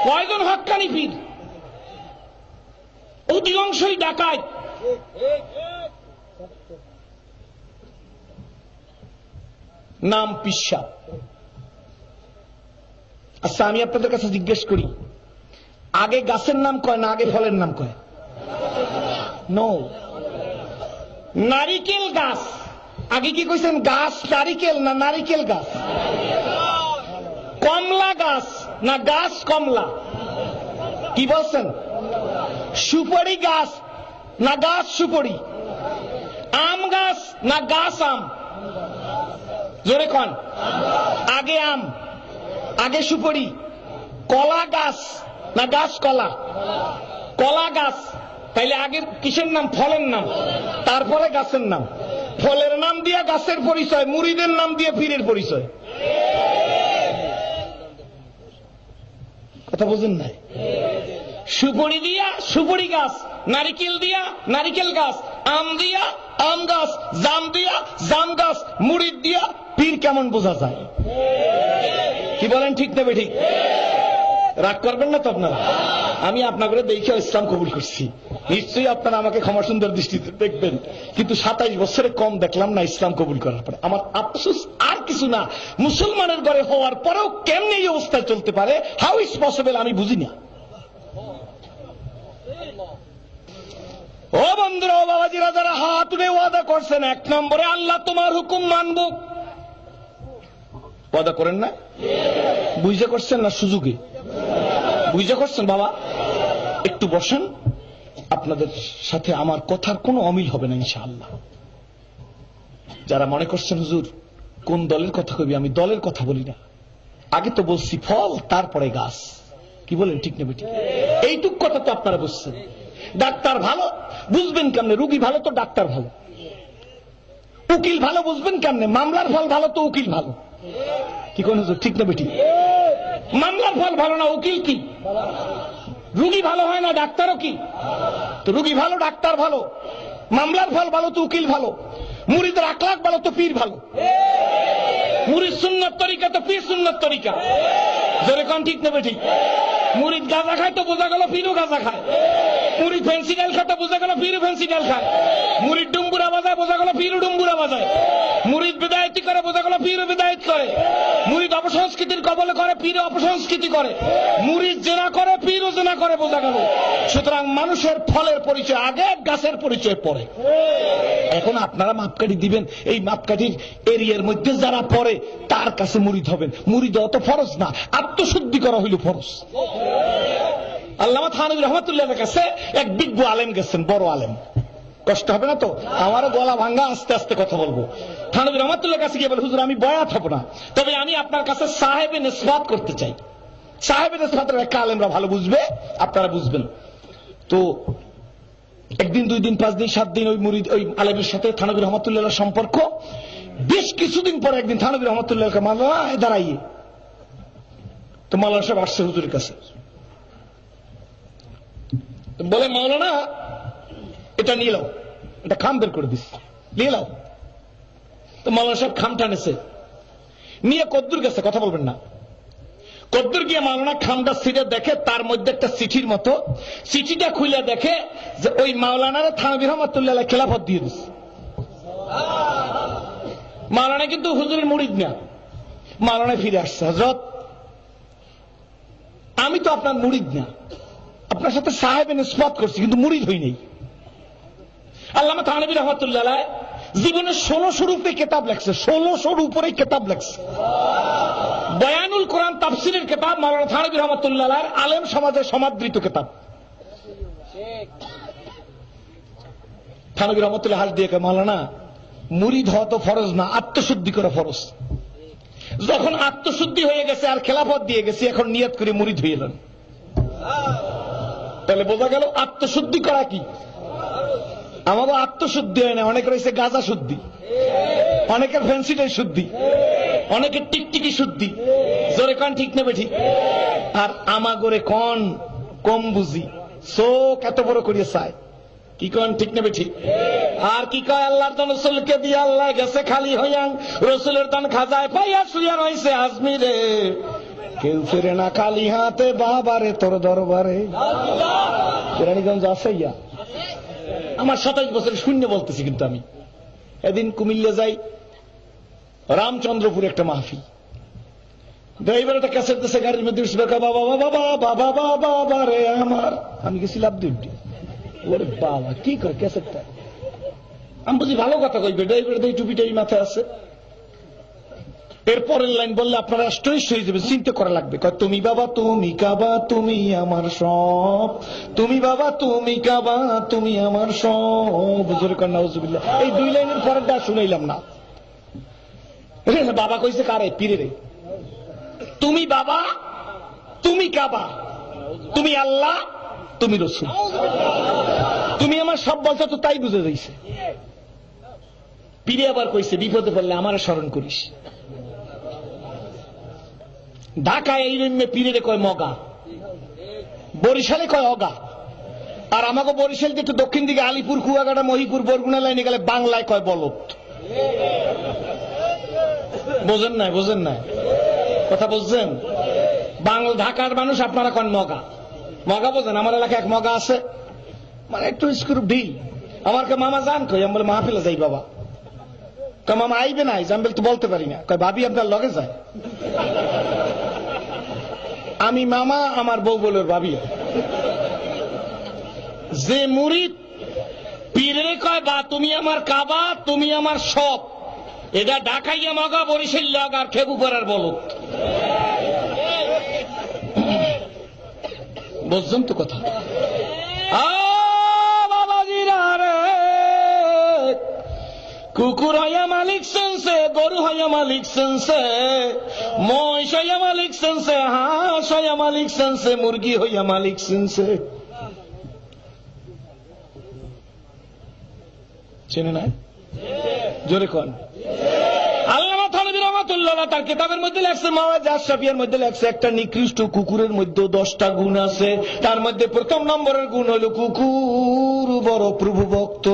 কয়জন হক্কানি পীর? অধিকাংশই ডাকায়। নাম পিসা। আচ্ছা, আমি আপনাদের কাছে জিজ্ঞেস করি, আগে গাছের নাম কয় না আগে ফলের নাম কয়? নো। নারিকেল গাছ আগে কি কইছেন? গাছ নারিকেল না নারিকেল গাছ? কমলা গাছ না গাছ কমলা? কি বলছেন? সুপারি গাছ না গাছ সুপারি? আম গাছ না গাছ আম? জোরে কন। আগে আম, আগে সুপারি। কলা গাছ না গাছ কলা? কলা গাছ। তাইলে আগে কিসের নাম? ফলের নাম, তারপরে গাছের নাম। ফলের নাম দিয়ে গাছের পরিচয়, মুরিদের নাম দিয়ে পীরের পরিচয়। কথা বুঝেন নাই? সুপারি দিয়া সুপারি গাছ, নারিকেল দিয়া নারিকেল গাছ, আম দিয়া আম গাছ, জাম দিয়া জাম গাছ, মুরিদ দিয়া পীর কেমন বোঝা যায়? কি বলেন, ঠিক নেবে? ঠিক। রাগ করবেন না তো আপনারা? আমি আপনাকে দেখে ইসলাম কবুল করছি, নিশ্চয়ই আপনারা আমাকে ক্ষমা সুন্দর দৃষ্টিতে দেখবেন। কিন্তু 27 বছরে কম দেখলাম না ইসলাম কবুল করার পরে। আমার আফসোস আর কিছু না, মুসলমানের ঘরে হওয়ার পরেও কেমনে এই অবস্থায় চলতে পারে, হাউ ইজ পসিবল, আমি বুঝি না। ও বন্ধুরা, ও বাবাজিরা, যারা হাত তুলে ওয়াদা করছেন, 1 নম্বরে আল্লাহ তোমার হুকুম মানব, ওয়াদা করেন না? বুঝে করছেন না সুযোগে? বুঝে করছেন? বাবা একটু বসেন, আপনাদের সাথে আমার কথার কোনো অমিল হবে না ইনশাআল্লাহ। যারা মনে করছেন হুজুর কোন দলের কথা কইবি, আমি দলের কথা বলি না। আগে তো বলছি ফল, তারপরে গাছ। কি বলেন, ঠিক নেবে? ঠিক। এইটুক কথা তো আপনারা বুঝছেন। ডাক্তার ভালো বুঝবেন কেমনে? রুগী ভালো তো ডাক্তার ভালো। উকিল ভালো বুঝবেন কেমনে? মামলার ফল ভালো তো উকিল ভালো। কি কোন হুজুর, ঠিক নেবে? ঠিক। মামলার ফল ভালো না উকিল কি? রুগী ভালো হয় না ডাক্তারও কি? তো রুগী ভালো ডাক্তার ভালো, মামলার ফল ভালো তো উকিল ভালো, মুরিদের আখলাক ভালো তো পীর ভালো। মুরিদ সুন্নাত তরিকা তো পীর সুন্নাত তরিকা। জোরে কোন, ঠিক নেবে? ঠিক। মুরিদ গাঁজা খায় তো বোঝা গেল পীরও গাঁজা খায়। মুরিদ ফেন্সিডাল খায় তো বোঝা গেল পীরও ফেন্সিডাল খায়। মুরিদ ডুম্বুরা বাজায় বোঝা গেল পীরও ডুম্বুরা বাজায়। মুরিদ বিদায়তি করে বোঝা গেল পীরও বিদায়ত করে। মুরিদ অপসংস্কৃতির কবলে করে, পীরও অপসংস্কৃতি করে। মুরিদ জেনা করে, পীরও জেনা করে, বোঝা গেল। সুতরাং মানুষের ফলের পরিচয় আগে, গাছের পরিচয় পরে। এখন আপনারা মাপকাঠি দিবেন, এই মাপকাঠির এরিয়ার মধ্যে যারা পড়ে তার কাছে মুরিদ হবেন। মুরিদ অত ফরজ না, আত্মশুদ্ধি করা হইল ফরজ। আল্লামা থানভী রহমাতুল্লাহর কাছে এক বিজ্ঞ আলেম গেছেন, বড় আলেম। কষ্ট হবে না তো? আমারও গলা ভাঙ্গা, আস্তে আস্তে কথা বলবো। থানভী রহমাতুল্লাহর কাছে গিয়ে বলে, হুজুর আমি বয়াত হব না, তবে আমি আপনার কাছে সাহেবে নিসবত করতে চাই। সাহেবে নিসবতের একটা আলেমরা ভালো বুঝবে, আপনারা বুঝবেন। তো একদিন, 2 দিন, 5 দিন, 7 দিন ওই মুরিদ ওই আলেমের সাথে থানভী রহমাতুল্লাহর সম্পর্ক। বেশ কিছুদিন পরে একদিন থানভী রহমাতুল্লাহকে মাওলানা দাঁড়াইয়ে, তো মাওলানা সাহেব আসছে হুজুরের কাছে, বলে মাওলানা এটা নিয়ে লাও, এটা খাম বের করে দিস, নিয়ে লাও। তো মাওলানা সাহেব খাম টানেছে, নিয়ে কদ্দুর গেছে, কথা বলবেন না। কদ্দুর গিয়ে মাওলানা খামটা ছিঁড়ে দেখে তার মধ্যে একটা চিঠির মতো। চিঠিটা খুলে দেখে যে ওই মাওলানারা থানভী রহমাতুল্লাহ খেলাফত দিয়ে দিচ্ছে। মাওলানা কিন্তু হুজুরের মুরিদ না। মাওলানা ফিরে আসছে, হযরত আমি তো আপনার মুরিদ না, আপনার সাথে সাহেবে নিসবত করছি কিন্তু মুরিদ হই নাই। আল্লামা থানভী রহমাতুল্লাহ জীবনে 1600 রূপে কেতাব লেখছে, 1600 উপরে কেতাব লেখছে। বয়ানুল কোরআন তাফসিরের কেতাব মাওলানা থানভী রহমাতুল্লাহ আলাইহির আলেম সমাজের সমাদৃত কেতাব। থানভী রহমাতুল্লাহ হাস দিয়ে মাওলানা, মুরিদ হওয়া তো ফরজ না, আত্মশুদ্ধি করা ফরজ। যখন আত্মশুদ্ধি হয়ে গেছে আর খেলাফত দিয়ে গেছে, এখন নিয়ত করে মুরিদ হয়ে এলেন। তাহলে বোঝা গেল আত্মশুদ্ধি করা কি। আমাদের আত্মশুদ্ধি হয় না, অনেকের হয়েছে গাঁজা শুদ্ধি, অনেকের ফ্যান্সিটাই শুদ্ধি, অনেকের টিকটিকি শুদ্ধি। জোরে কন ঠিক নেবে ঠিক। আর আমাগরে কন কম বুঝি, চোখ এত বড় করিয়ে চায়, কি কন ঠিক নেবে ঠিক। আর কি কয়, আল্লাহর দান রসুলকে দিয়ে আল্লাহ গেছে খালি হইয়াং, রসুলের দান খাজায় পাইয়া শুইয়া রয়েছে আজমিরে, কেউ ফেরে না খালি হাতে বাবারে তোর দরবারে। কেরানীগঞ্জ আছে ইয়া, আমার 27 বছর শূন্য বলতেছি। কিন্তু আমি এদিন কুমিল্লা যাই, রামচন্দ্রপুর একটা মাহফিল, ড্রাইভার একটা ক্যাসেট দিচ্ছে গাড়ির মধ্যে, বাবা বাবা বাবা বাবা বাবা রে আমার। আমি গেছি লাভ দিই, ওরে বাবা কি কয় ক্যাসেটটা। আমি বুঝি ভালো কথা কইবে, ড্রাইভার দিয়ে টুপিটাই মাথায় আছে। এরপরের লাইন বললে আপনারা আশ্চর্য হয়ে যাবে, চিন্তা করা লাগবে। কয় তুমি বাবা তুমি কাবা তুমি আমার সব, তুমি বাবা তুমি কাবা তুমি আমার সব। জোরে কর নাউজুবিল্লাহ। এই 2 লাইনের পরেরটা শুনাইলাম না। বাবা কইছে কারে? পীরে রে। তুমি বাবা তুমি কাবা তুমি আল্লাহ তুমি রসুল, তুমি আমার সব বলছো তো, তাই বুঝে যাইছে। পীরে আবার কইছে বিপদে পড়লে আমার স্মরণ করিস। ঢাকায় এই রুমে পীরে কয় মগা, বরিশালে কয় অগা, আর আমাকে বরিশাল একটু দক্ষিণ দিকে আলিপুর, কুয়াকাটা, মহিপুর, বরগুনা লাইনে গেলে বাংলায় কয় বলত। বোঝেন নাই? বোঝেন নাই কথা বুঝছেন? বাংলা ঢাকার মানুষ আপনারা কন মগা, মগা বোঝেন? আমার এলাকায় এক মগা আছে, মানে একটু স্ক্রু ঢিল। আমার কে মামা যান কই? আমি বলে মাহফিলে যাই বাবা। কয় মামা আইবে নাই? আমি বলে তো বলতে পারি না। কয় ভাবি আপনার লগে যায়। আমি মামা, আমার বউ বলে ভাবি। যে মুরিদ পীরে কয় বা তুমি আমার কাবা তুমি আমার সব, এটা ঢাকাইয়া মগা, বরিশাল লগ আর খেবু করার বলত। বুঝছেন তো কথা? বাবাজিরা রে, কুকুর হইয়া মালিক সেন্সে, গরু হইয়া মালিক সেন্সে, মহিষ হইয়া মালিক সেন্সে, হাঁস হইয়া মালিক সেন্সে, মুরগি হইয়া মালিক সেন্সে। চেনে না? জোরে কন। আল্লামা থানভী রহমাতুল্লাহ তার কিতাবের মধ্যে লেখছে, মাওয়াজ আশরাফিয়ার মধ্যে লেখছে, একটা নিকৃষ্ট কুকুরের মধ্যে 10টা গুণ আছে। তার মধ্যে প্রথম নম্বরের গুণ হল কুকুর বড় প্রভু ভক্ত।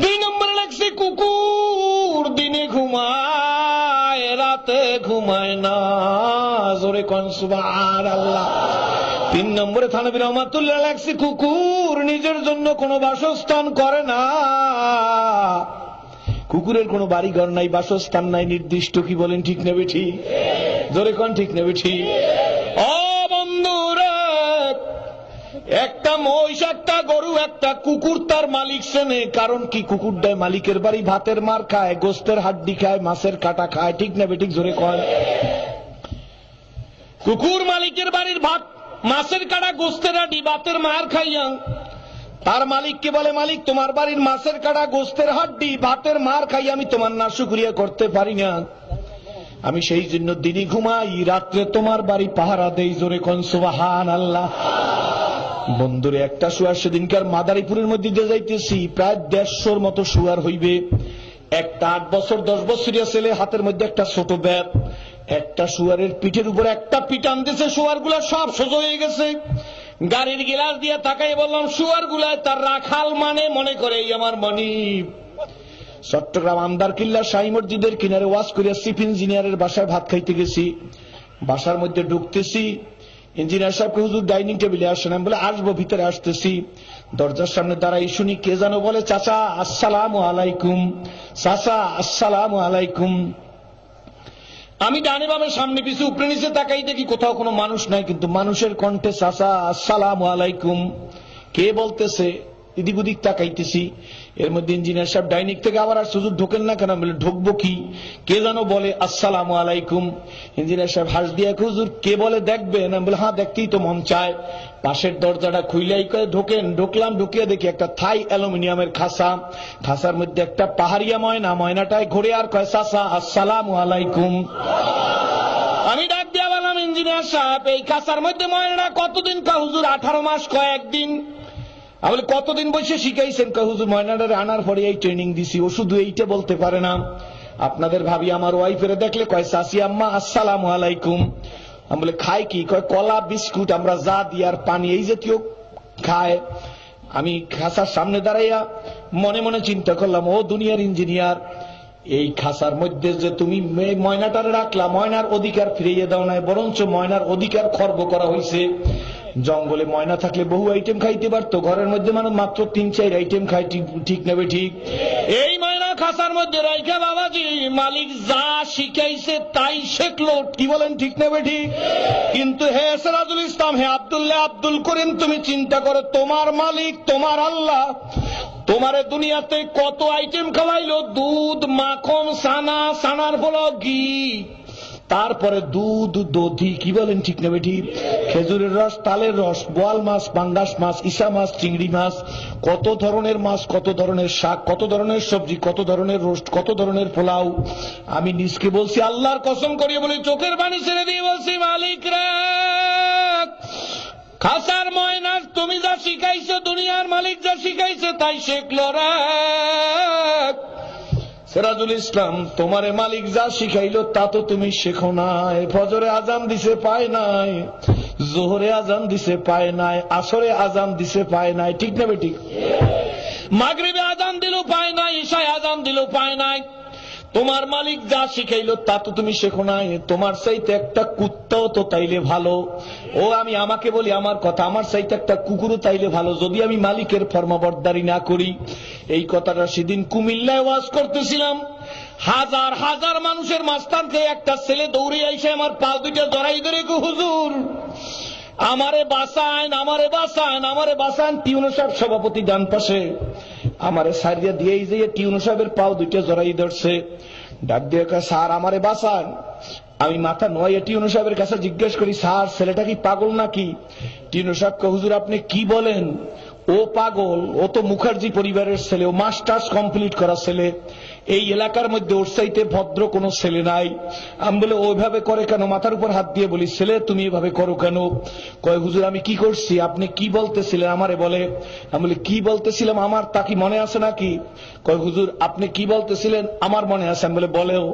2 নম্বরে লেখছে কুকুর দিনে ঘুমায় রাতে ঘুমায় না। জোরে কোন সুবহানাল্লাহ। 3 নম্বরে থানভী রহমাতুল্লাহ লেখছে কুকুর নিজের জন্য কোনো বাসস্থান করে না। কুকুরের কোনো বাড়ি ঘর নাই, বাসস্থান নাই নির্দিষ্ট। কি বলেন ঠিক নেবে ঠিক? জোরে কোন ঠিক নেবে ঠিক? ও বন্ধুরা, একটা মহিষ, একটা গরু, একটা কুকুর তার মালিক চেনে। কারণ কি? কুকুর দেয় মালিকের বাড়ি ভাতের মার খায়, গোস্তের হাড্ডি খায়, মাছের কাটা খায়। ঠিক নেবে ঠিক? জোরে কোন। কুকুর মালিকের বাড়ির ভাত, মাছের কাটা, গোস্তের হাড্ডি, ভাতের মার খাইয়া তার মালিককে বলে, মালিক তোমার বাড়ির মাছের কাটা, গোস্তের হাড্ডি, ভাতের মার খাই আমি তোমার না শুকরিয়া করতে পারি না। আমি সেই জন্য দিনে ঘুমাই, রাত্রে তোমার বাড়ি পাহারা দেই। জোরে কোন সুবহানাল্লাহ। বন্ধুরে, একটা শুয়ার সেদিনকার মাদারীপুরের মধ্যে দিয়ে যাইতেছি, প্রায় 150-র মতো শুয়ার হইবে। একটা 8 বছর 10 বছরিয়া ছেলে, হাতের মধ্যে একটা ছোট ব্যাগ, একটা শুয়ারের পিঠের উপর একটা পিঠ আনতেছে। শুয়ার গুলা সব সোজা হয়ে গেছে। গাড়ির গিলাস দিয়ে তাকাই বললাম, শুয়ার গুলায় তার রাখাল মানে মনে করে এই আমার মনি। চট্টগ্রাম আন্দার কিল্লা শাহী মসজিদের কিনারে ওয়াজ করিয়া চিফ ইঞ্জিনিয়ারের বাসায় ভাত খাইতে গেছি। বাসার মধ্যে ঢুকতেছি, ইঞ্জিনিয়ার সাহেবকে, হুজুর ডাইনিং টেবিলে আসেন। আমি বলে আসবো, ভিতরে আসতেছি। দরজার সামনে দাঁড়াই শুনি কে যেন বলে, চাচা আসসালামু আলাইকুম, চাচা আসসালামু আলাইকুম। আমি ডানে বামে সামনে পিছু উপরে নিচে তাকাই, দেখি কোথাও কোনো মানুষ নাই, কিন্তু মানুষের কণ্ঠে চাচা আসসালামু আলাইকুম। কে বলতেছে? এদিক ওদিক তাকাইতেছি, এর মধ্যে ইঞ্জিনিয়ার সাহেব ডাইনিক থেকে আবার আর হুজুর ঢোকেন না কেন? বলে ঢুকবো কি, কে যেন বলে আসসালামু আলাইকুম। ইঞ্জিনিয়ার সাহেব হাস দিয়া হুজুর কে বলে দেখবেন? আমি বলে হ্যাঁ দেখতেই তো মন চায়। পাশের দরজাটা খুইলাই করে ঢোকেন। ঢুকলাম, ঢুকিয়ে দেখি একটা থাই অ্যালুমিনিয়ামের খাসা, খাসার মধ্যে একটা পাহাড়িয়া ময়না, ময়নাটায় ঘুরে আর কয় চাচা আসসালামু আলাইকুম। আমি ডাক দিয়া বললাম ইঞ্জিনিয়ার সাহেব এই খাসার মধ্যে ময়নাটা কতদিন? কয় হুজুর 18 মাস কয়েকদিন। আমি বলি কতদিন বসে শিখাইছেন? কয় হুজুর ময়নাটারে আনার পরে এই ট্রেনিং দিছি, ও শুধু এইটা বলতে পারে না। আপনাদের ভাবি আমার ওয়াইফের দেখলে কয় চাচি আম্মা আসসালামু আলাইকুম। আমি বলে খায় কি? কয় কলা বিস্কুট, আমরা যা দিই আর পানি এই জাতীয় খায়। আমি খাসার সামনে দাঁড়াইয়া মনে মনে চিন্তা করলাম, ও দুনিয়ার ইঞ্জিনিয়ার, এই খাসার মধ্যে যে তুমি ময়নাটারে রাখলা, ময়নার অধিকার ফিরিয়ে দাও নাই, বরঞ্চ ময়নার অধিকার খর্ব করা হয়েছে। জঙ্গলে ময়না থাকলে বহু আইটেম খাইতে পারতো, ঘরের মধ্যে মানুষ মাত্র 3-4 আইটেম খায়, ঠিক নেবে ঠিক? এই ময়না খাসার মধ্যে রাইখা বাবাজি মালিক যা শিখাইছে তাই শেখলো, কি বলেন ঠিক নেবে ঠিক? কিন্তু হে সিরাজুল ইসলাম, হে আব্দুল্লাহ আব্দুল করিম, তুমি চিন্তা করো, তোমার মালিক তোমার আল্লাহ তোমারে দুনিয়াতে কত আইটেম খাওয়াইলো, দুধ মাখন সানা, সানার বলো ঘি, তারপরে দুধ দধি, কি বলেন ঠিক নেবে ঠিক? খেজুরের রস, তালের রস, বোয়াল মাছ, পাঙ্গাস মাছ, ইসা মাছ, চিংড়ি মাছ, কত ধরনের মাছ, কত ধরনের শাক, কত ধরনের সবজি, কত ধরনের রোস্ট, কত ধরনের পোলাও। আমি নিজকে বলছি, আল্লাহর কসম করিয়ে বলি, চোখের পানি ছেড়ে দিয়ে বলছি, মালিক রে খাসার ময়না তুমি যা শিখাইছো, দুনিয়ার মালিক যা শিখাইছে তাই শেখলো রে। সিরাজুল ইসলাম, তোমারে মালিক যা শিখাইলো তা তো তুমি শেখো নাই। ফজরে আজান দিছে পায় নাই, জোহরে আজান দিছে পায় নাই, আসরে আজান দিছে পায় নাই, ঠিক না বেঠিক? মাগরিবে আজান দিল পায় নাই, ঈশায় আজান দিল পায় নাই। তোমার মালিক যা শিখাইলো তা তো তুমি শেখো নাই। তোমার চাইতে একটা কুত্তাও তো তাইলে ভালো। ও আমি আমাকে বলি আমার কথা, আমার চাইতে একটা কুকুরও তাইলে ভালো, যদি আমি মালিকের ফরমাবরদারি না করি। এই কথাটা সেদিন কুমিল্লায় ওয়াজ করতেছিলাম, হাজার হাজার মানুষের মাঝখান থেকে একটা ছেলে দৌড়ে আইসে আমার পা দুইটা জড়াই ধরে, হুজুর আমারে বাঁচান, আমারে বাঁচান, আমারে বাঁচান। টিউনো সাহেব সভাপতি ডান পাশে, আমারে সারিয়া দিয়েই যে টিউনো সাহেবের পাও দুইটা জড়াই ধরছে। ডাক দিয়ে স্যার আমারে বাঁচান। আমি মাথা নয় টিউনো সাহেবের কাছে জিজ্ঞেস করি, স্যার ছেলেটা কি পাগল নাকি? টিউনো সাহেব হুজুর আপনি কি বলেন? ও পাগল, ও তো মুখার্জি পরিবারের ছেলে, ও মাস্টার্স কমপ্লিট করা ছেলে, এই এলাকার মধ্যে ওর চাইতে ভদ্র কোন ছেলে নাই। আমি বলে ওইভাবে করে কেন? মাথার উপর হাত দিয়ে বলি, ছেলে তুমি এভাবে করো কেন? কয় হুজুর আমি কি করছি? আপনি কি বলতেছিলেন আমারে বলে। আমি বলি কি বলতেছিলাম আমার তা কি মনে আছে নাকি? কয় হুজুর আপনি কি বলতেছিলেন আমার মনে আছে। আমি বলে বলেও।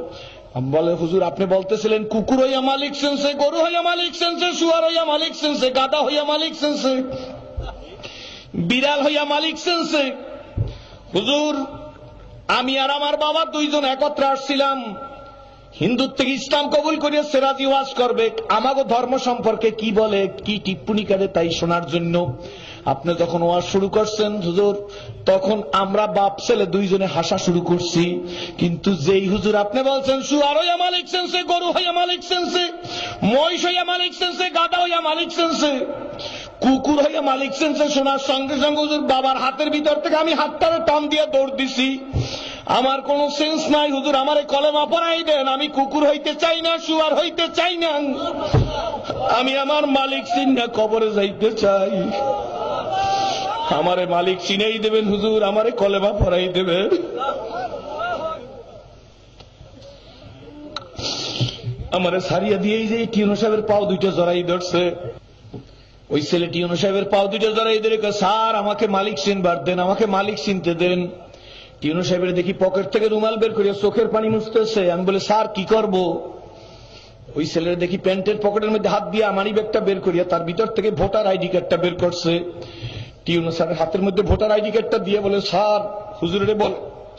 বলে হুজুর আপনি বলতেছিলেন কুকুর হইয়া মালিক সেন্সে, গরু হইয়া মালিক সেন্সে, শুয়ার হইয়া মালিক সেন্সে, গাধা হইয়া মালিক সেন্সে, বিড়াল হইয়া মালিক সেন্সে। হুজুর আমি আর আমার বাবা দুইজন একত্রে আসছিলাম, হিন্দুত্ব থেকে ইসলাম কবুল করিয়া সেরাজি ওয়াজ করবে, আমাগো ধর্ম সম্পর্কে কি বলে, কি টিপ্পনি করে তাই শোনার জন্য। আপনি যখন ওয়াজ শুরু করছেন হুজুর, তখন আমরা বাপ ছেলে দুইজনে হাসা শুরু করছি। কিন্তু যেই হুজুর আপনি বলছেন শুয়ার হইয়া মালিক সেন্সে, গরু হইয়া মালিক সেন্সে, মহিষ হইয়া মালিক সেন্সে, গাধা হইয়া মালিক সেন্সে, কুকুর হইয়া মালিক সেন্সে শোনার সঙ্গে সঙ্গে হুজুর বাবার হাতের ভিতর থেকে আমি হাতটারে টান দিয়ে দৌড় দিছি। আমার কোন সেন্স নাই হুজুর, আমারে কলেমা পড়াই দেন, আমি কুকুর হইতে চাই না, শুয়ার হইতে চাই না, আমি আমার মালিক চিন্না কবরে যাইতে চাই। আমারে মালিক চিনেই দেবেন হুজুর, আমারে কলেমা পড়াই দেবেন। আমারে সারিয়া দিয়েই যে টিউনো সাহেবের পাও দুইটা জড়াই ধরছে। ওই ছেলে টিউনো সাহেবের পাও দুইটা জড়াই ধরে স্যার আমাকে মালিক চিনবার দেন, আমাকে মালিক চিনতে দেন। টিউনো সাহেবের দেখি পকেট থেকে রুমাল বের করিয়া চোখের পানি মুছতেছে। আমি বলে স্যার কি করব? ওই ছেলের দেখি প্যান্টের পকেটের মধ্যে হাত দিয়ে মানি ব্যাগটা বের করিয়া তার ভিতর থেকে ভোটার আইডি কার্ডটা বের করছে। টিউনো স্যারের হাতের মধ্যে ভোটার আইডি কার্ডটা দিয়ে বলে স্যার হুজুরে বল,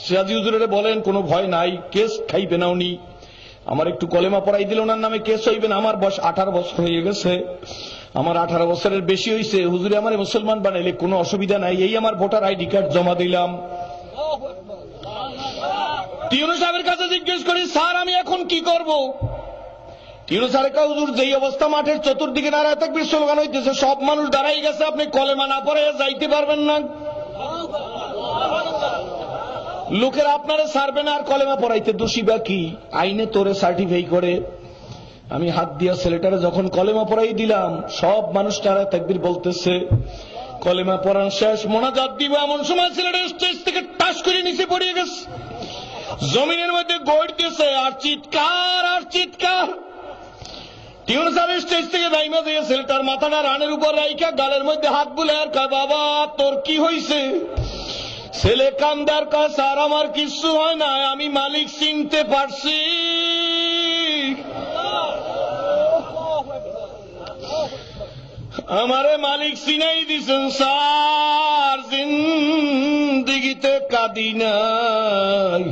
সিরাজি হুজুরে বলেন কোনো ভয় নাই, কেস খাইবে না উনি। আমার একটু কলেমা পড়াই দিল, ওনার নামে কেস হইবে না। আমার বয়স 18 বছর হয়ে গেছে, আমার 18 বছরের বেশি হয়েছে, হুজুরে আমার মুসলমান বানাইলে কোনো অসুবিধা নাই, এই আমার ভোটার আইডি কার্ড জমা দিলাম। টিউনো সাহেবের কাছে জিজ্ঞেস করি স্যার আমি এখন কি করব? টিউনো স্যারের কাছে হুজুর যেই অবস্থা মাঠের চতুর্দিকে নারায় তাকবীর স্লোগান হইতেছে, সব মানুষ দাঁড়াই গেছে, আপনি কলেমা না পড়ে যাইতে পারবেন না। লোকেরা আপনারা ছাড়বে না আর কলেমা পড়াইতে দোষী বা কি? আইনে তোরে সার্টিফাই করে। আমি হাত দিয়া ছেলেটারে যখন কলেমা পড়াই দিলাম, সব মানুষটারা তাকবীর বলতেছে, কলেমা পড়ান শেষ, মোনাজাত দিব, এমন সময় ছেলেটা স্টেজ থেকে টাস করে নিচে পড়িয়ে গেছে, জমিনের মধ্যে গড়তেছে, আর চিৎকার আর চিৎকার। টিউন সাহেব স্টেজ থেকে দাইমা দিয়ে ছেলেটার মাথাটা রানের উপর রাইখা গালের মধ্যে হাত বুলে আর কয়, বাবা তোর কি হয়েছে? ছেলে কান্দার কয়, স্যার আমার কিচ্ছু হয় না, আমি মালিক চিনতে পারছি। আমারে মালিক চিনাই দিছেন স্যার, জিন্দিগিতে কাঁদি নাই,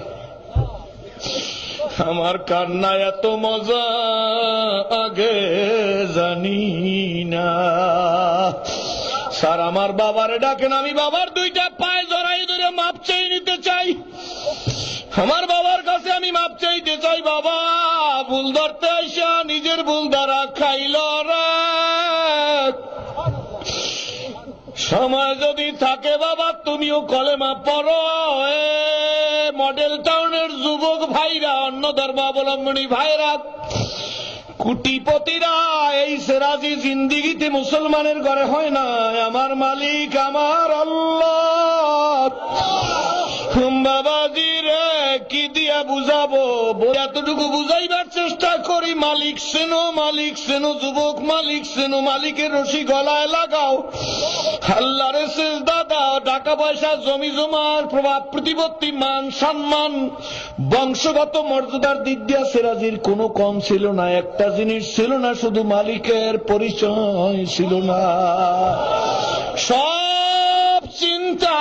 আমার কান্না এত মজা আগে জানি না। স্যার আমার বাবারে ডাকেন, আমি বাবার দুইটা পায়ে জড়াই ধরে মাপ চাই নিতে চাই, আমার বাবার কাছে আমি মাপ চাইতে চাই। বাবা ভুল ধরতে আইসা নিজের ভুল দ্বারা খাইল রে, সময় যদি থাকে বাবা তুমিও কলেমা পড়ো। মডেল টাউনের যুবক ভাইরা, অন্য ধর্মাবলম্বনী ভাইরা, কোটিপতিরা, এই সেরাজি জিন্দিগিতে মুসলমানের ঘরে হয় না। আমার মালিক আমার আল্লাহ। বাবাজি রে কি দিয়া বুঝাবো, এতটুকু বুঝাইবার চেষ্টা করি, মালিক সেনো, মালিক সেনো, যুবক মালিক সেনো, মালিকের রশি গলায় লাগাও, আল্লাহরে সিজদা দাও। টাকা পয়সা জমি জমার প্রভাব প্রতিপত্তি মান সম্মান বংশগত মর্যাদার দিক দিয়া সেরাজির কোনো কম ছিল না। একটা জিনিস ছিল না, শুধু মালিকের পরিচয় ছিল না। সব চিন্তা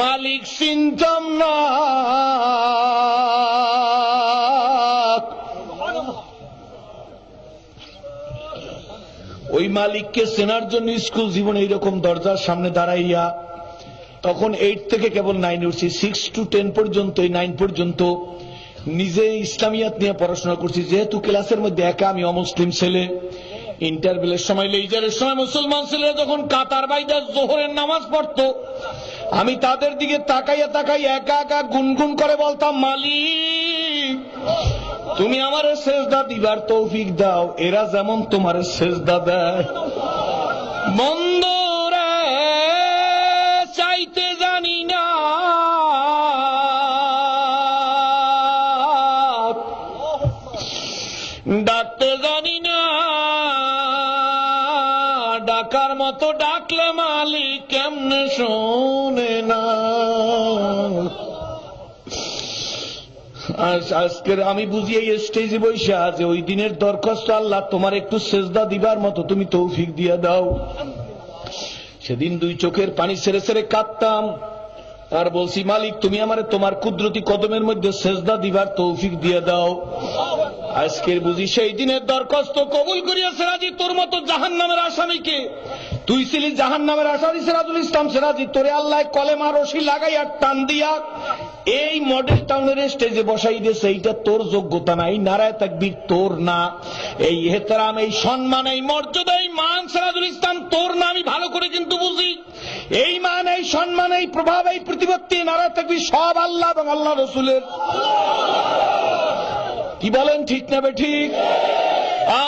মালিক চিনতাম না। ওই মালিককে চেনার জন্য স্কুল জীবনে এইরকম দরজার সামনে দাঁড়াইয়া, তখন 8 থেকে কেবল 9 উঠছি, 6 to 10 পর্যন্ত, এই 9 পর্যন্ত নিজে ইসলামিয়াত নিয়ে পড়াশোনা করছি। যেহেতু ক্লাসের মধ্যে একা আমি অমুসলিম ছেলে, ইন্টারভেলের সময় লেজারের সময় মুসলমান ছেলেরা যখন কাতার বাইদা জোহরের নামাজ পড়তো, আমি তাদের দিকে তাকাইয়া তাকাইয়া একা একা গুনগুন করে বলতাম, মালিক তুমি আমারে সেজদা দিবার তৌফিক দাও, এরা যেমন তোমারে সেজদা দেয়। বন্ধুরে চাইতে জানি না, ডাকতে জানি না, ডাকার মতো ডাকলে মালিক কেমনে শোনে না। আজকের আমি বুঝি এই স্টেজে বৈশা যে ওই দিনের দরখাস্ত, আল্লাহ তোমার একটু সেজদা দিবার মতো তুমি তৌফিক দিয়া দাও। সেদিন 2 চোখের পানি ছেড়ে ছেড়ে কাঁদতাম আর বলছি, মালিক তুমি আমারে তোমার কুদরতি কদমের মধ্যে সেজদা দিবার তৌফিক দিয়ে দাও। আজকের বুঝি সেই দিনের দরখাস্ত কবুল করিয়া সেরাজি, তোর মতো জাহান্নামের আসামিকে, তুই ছিলি জাহান্নামের আসামি সিরাজুল ইসলাম সেরাজি, তোরে আল্লাহ কলেমা রশি লাগাইয়া টান দিয়া এই মডেল টাউনের স্টেজে বসাই দিয়েছে। এইটা তোর যোগ্যতা নাই, নারায়ে তাকবীর তোর না, এই এহতেরাম, এই সম্মান, এই মর্যাদা, এই মান সিরাজুল ইসলাম তোর না। আমি ভালো করে কিন্তু বুঝি, এই মান, এই সম্মান, এই প্রভাব, এই প্রতিপত্তি, নারায়ে তাকবীর সব আল্লাহ এবং আল্লাহ রসুলের। কি বলেন, ঠিক না বেঠিক?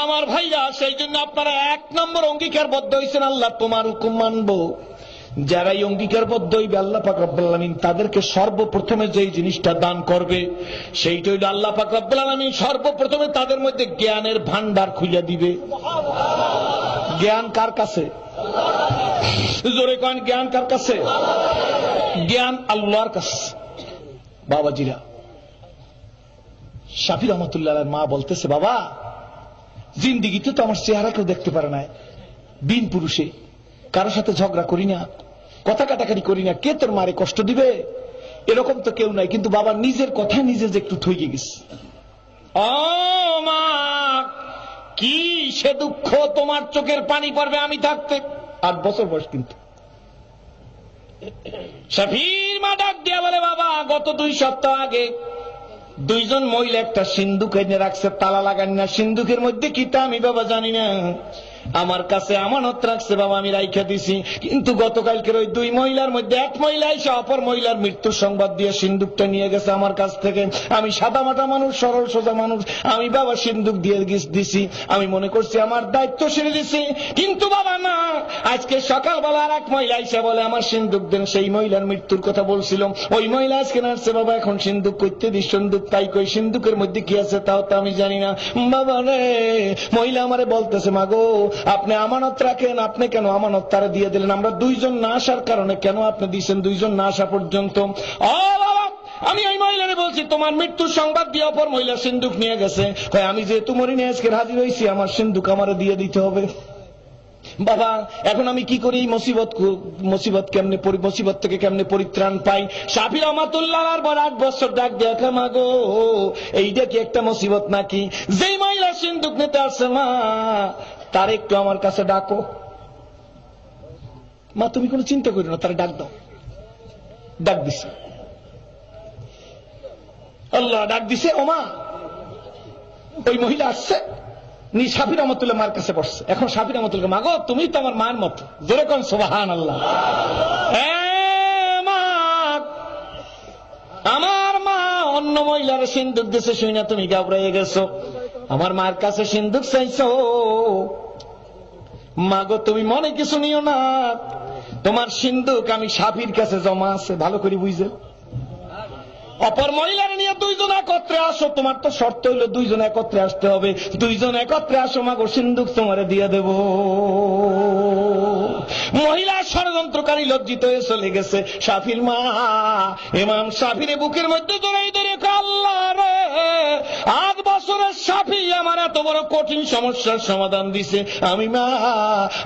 আমার ভাইরা, সেই জন্য আপনারা 1 নম্বর অঙ্গীকারবদ্ধ হয়েছেন, আল্লাহ তোমার হুকুম মানবো। যারা এই অঙ্গীকারবদ্ধ হইবে, আল্লাহ পাক রব্বুল আলামিন তাদেরকে সর্বপ্রথমে যেই জিনিসটা দান করবে সেইটা হইল, আল্লাহ পাক রব্বুল আলামিন সর্বপ্রথমে তাদের মধ্যে জ্ঞানের ভান্ডার খুলে দিবে। জ্ঞান কার কাছে? জোরে কন, জ্ঞান কার কাছে? জ্ঞান আল্লাহর কাছে। বাবাজিরা, শাফি রহমতুল্লাহ মা বলতেছে, বাবা জিন্দিগিতে তো আমার চেহারা কেউ দেখতে পারে না, বিন পুরুষে কারোর সাথে ঝগড়া করি না, কথা কাটাকাটি করি না, কে তোর মারে কষ্ট দিবে এরকম তো কেউ নাই, কিন্তু বাবা নিজের কথা নিজে যে একটু ঠইকে গেছে। ও মা, কি সে দুঃখ, তোমার চোখের পানি পড়বে আমি থাকতে। 8 বছর বয়স কিন্তু। শাফির মা ডাক দিয়া বলে, বাবা গত 2 সপ্তাহ আগে 2 জন মহিলা একটা সিন্ধুক এনে রাখছে, তালা লাগান না, সিন্ধুকের মধ্যে কিটা আমি বাবা জানি না, আমার কাছে আমানত রাখছে বাবা, আমি রাইখা দিছি। কিন্তু গতকালকের ওই 2 মহিলার মধ্যে এক মহিলা এসে অপর মহিলার মৃত্যুর সংবাদ দিয়ে সিন্দুকটা নিয়ে গেছে আমার কাছ থেকে। আমি সাদামাটা মানুষ, সরল সোজা মানুষ, আমি বাবা সিন্দুক দিয়ে দিছি। আমি মনে করছি আমার দায়িত্ব সেরে দিছি, কিন্তু বাবা না। আজকে সকালবেলা আর এক মহিলা এসে বলে আমার সিন্দুক দেন। সেই মহিলার মৃত্যুর কথা বলছিল, ওই মহিলা আজকে নাচছে বাবা এখন সিন্দুক করতে দিস। সিন্দুক তাই কই, সিন্দুকের মধ্যে কি আছে তাও তো আমি জানি না বাবা রে। মহিলা আমারে বলতেছে মাগো আপনি আমানত রাখেন, আপনি কেন আমানত তারা দিয়ে দিলেন? আমরা 2 জন না আসার কারণে কেন আপনি দিয়েছেন 2 জন না আসা পর্যন্ত? আমি ওই মহিলারে বলছি তোমার মৃত্যুর সংবাদ দিয়ে অপর মহিলা সিন্দুক নিয়ে গেছে। আমি যেহেতু মরিনি আজকে হাজির হয়েছি, আমার সিন্দুক আমারে দিয়ে দিতে হবে। বাবা এখন আমি কি করি? মুসিবত কেমনে, মুসিবত থেকে কেমনে পরিত্রাণ পাই? শাফি রহমাতুল্লাহ আর 8 বছর ডাক দেখা মাগো এইটা কি একটা মুসিবত নাকি? যেই মহিলা সিন্দুক নিতে আসছে মা তার একটু আমার কাছে ডাকো। মা তুমি কোনো চিন্তা করো না, তার ডাক দাও। ডাক দিছে, আল্লাহ ডাক দিছে। ও মা, ওই মহিলা আসছে, শাফি রহমাতুল্লাহ মার কাছে বসছে। এখন শাফি রহমাতুল্লাহ মাগো তুমি তো আমার মায়ের মতো, জোরে কোন সুবহানাল্লাহ। মা আমার মা অন্য মহিলার সিন্দুক দিছে শুই না তুমি ঘাবড়াইয়ে গেছো, আমার মার কাছে সিন্দুক চাইছো। মাগো তুমি মনে কিছু নিও না, তোমার সিন্দুক আমি শাফির কাছে জমা আছে, ভালো করে বুঝে। অপর মহিলার নিয়ে 2 জন একত্রে আসো, তোমার তো শর্ত হইল 2 জন একত্রে আসতে হবে। 2 জন একত্রে আসো মাগো সিন্দুক তোমারে দিয়ে দেব। মহিলা ষড়যন্ত্রকারী লজ্জিত হয়ে চলে গেছে। শাফির মা ইমাম শাফির বুকের মধ্যে জড়াই ধরে আল্লাহ রে 8 বছরের শাফি আমার এত বড় কঠিন সমস্যার সমাধান দিছে।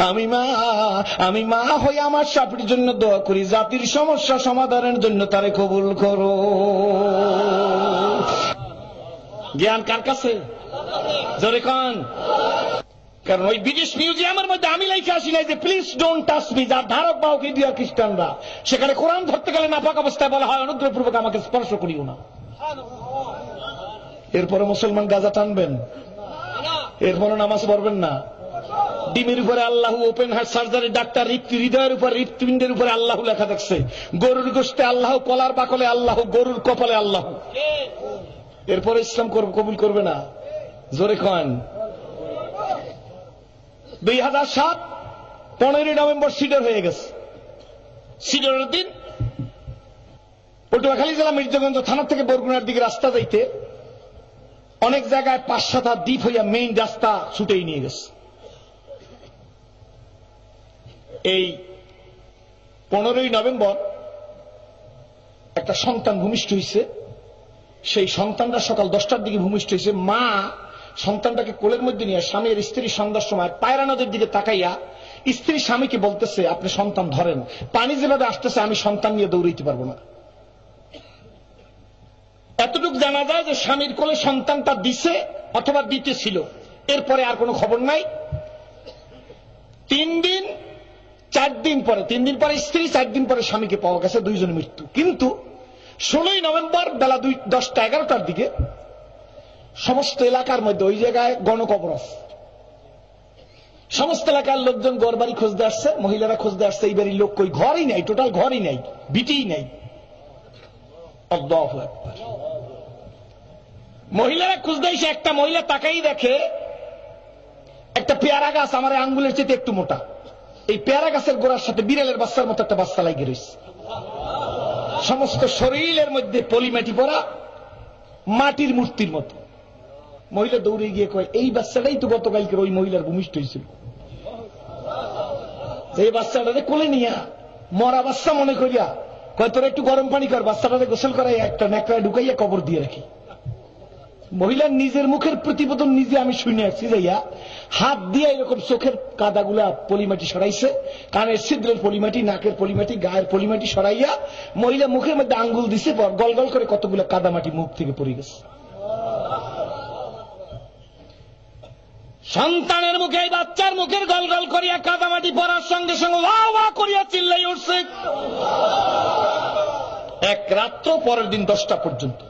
আমি মা হয়ে আমার শাফির জন্য দোয়া করি, জাতির সমস্যা সমাধানের জন্য তারে কবুল করো। জ্ঞান কার কাছে? জোরে কান। কারণ ওই ব্রিটিশ মিউজিয়ামের মধ্যে আমি লিখে আসি নাই যে প্লিজ ডোন্ট টাচ মি, যার ধারক বাহক ইন্ডিয়া খ্রিস্টানরা, সেখানে কোরআন ধরতে গেলে নাপাক অবস্থায় বলা হয় অনুগ্রহপূর্বক আমাকে স্পর্শ করিও না। এরপরে মুসলমান গাজা টানবেন, এরপরে নামাজ পড়বেন না। ডিমের উপরে আল্লাহ, ওপেন হার্ট সার্জারি ডাক্তার, হৃদয়ের উপর, হৃৎপিণ্ডের উপরে আল্লাহ লেখা দেখছে। গরুর গোশতে আল্লাহ, কলার বাকলে আল্লাহ, গরুর কপালে আল্লাহ। এরপরে ইসলাম কবুল করবে না। জোরে খান। 2007 15 নভেম্বর সিডর হয়ে গেছে। সিডরের দিন পটুয়াখালী জেলা মির্জাগঞ্জ থানা থেকে বরগুনার দিকে রাস্তা যাইতে অনেক জায়গায় 5-7 হাত দ্বীপ হইয়া মেইন রাস্তা ছুটেই নিয়ে গেছে। এই 15 নভেম্বর একটা সন্তান ভূমিষ্ঠ হয়েছে। সেই সন্তানটা সকাল 10টার দিকে ভূমিষ্ঠ হয়েছে। মা সন্তানটাকে কোলের মধ্যে নিয়ে স্বামীর স্ত্রী সন্ধ্যার সময় পায়রা নদীর দিকে তাকাইয়া স্ত্রী স্বামীকে বলতেছে আপনি সন্তান ধরেন, পানি যেভাবে আসতেছে আমি সন্তান নিয়ে দৌড়াইতে পারবো না। এতটুকু জানা যায় যে স্বামীর কোলে সন্তানটা দিছে অথবা দিতেছিল, এরপরে আর কোনো খবর নাই। 3 দিন 4 দিন পরে, 3 দিন পরে স্ত্রী, 4 দিন পরে স্বামীকে পাওয়া গেছে, 2 জনের মৃত্যু। কিন্তু 16 নভেম্বর বেলা 10টা 11টার দিকে সমস্ত এলাকার মধ্যে ওই জায়গায় গণকবর আছে। সমস্ত এলাকার লোকজন ঘর বাড়ি খুঁজতে আসছে, মহিলারা খুঁজতে আসছে। এই বাড়ির লোক কই, ঘরই নাই, টোটাল ঘরই নাই, বিটিই নাই। আল্লাহু আকবার। মহিলারা খুঁজতে এসে একটা মহিলা তাকাই দেখে একটা পেয়ারা গাছ আমার আঙ্গুলের চেয়ে একটু মোটা। এই পেয়ারা গাছের গোড়ার সাথে বিড়ালের বাচ্চার মতো একটা বাচ্চা লাগিয়ে রয়েছে। সমস্ত শরীরের মধ্যে পলিমাটি পরা, মাটির মূর্তির মতো। মহিলা দৌড়ে গিয়ে কয় এই বাচ্চাটাই তো গতকালকে ওই মহিলার ভূমিষ্ঠ হয়েছিল। এই বাচ্চাটাকে কোলে নিয়া মরা বাচ্চা মনে করিয়া কয় তোর একটু গরম পানি কর, বাচ্চাটাকে গোসল করাই একটা নেকড়ায় ঢুকাইয়া কবর দিয়ে রাখি। মহিলার নিজের মুখের প্রতিবেদন নিজে আমি শুনে আসছি, যাইয়া হাত দিয়ে এরকম চোখের কাদাগুলা পলিমাটি সরাইছে, কানের ছিদ্রের পলিমাটি, নাকের পলিমাটি, গায়ের পলিমাটি সরাইয়া মহিলা মুখের মধ্যে আঙ্গুল দিছে, গল গল করে কতগুলো কাদামাটি মুখ থেকে পড়ে গেছে। সন্তানের মুখে, এই বাচ্চার মুখের গল গল করিয়া কাদামাটি পড়ার সঙ্গে সঙ্গে ওয়া ওয়া করিয়া চিল্লাই উঠছে। এক রাত্র, পরের দিন 10টা পর্যন্ত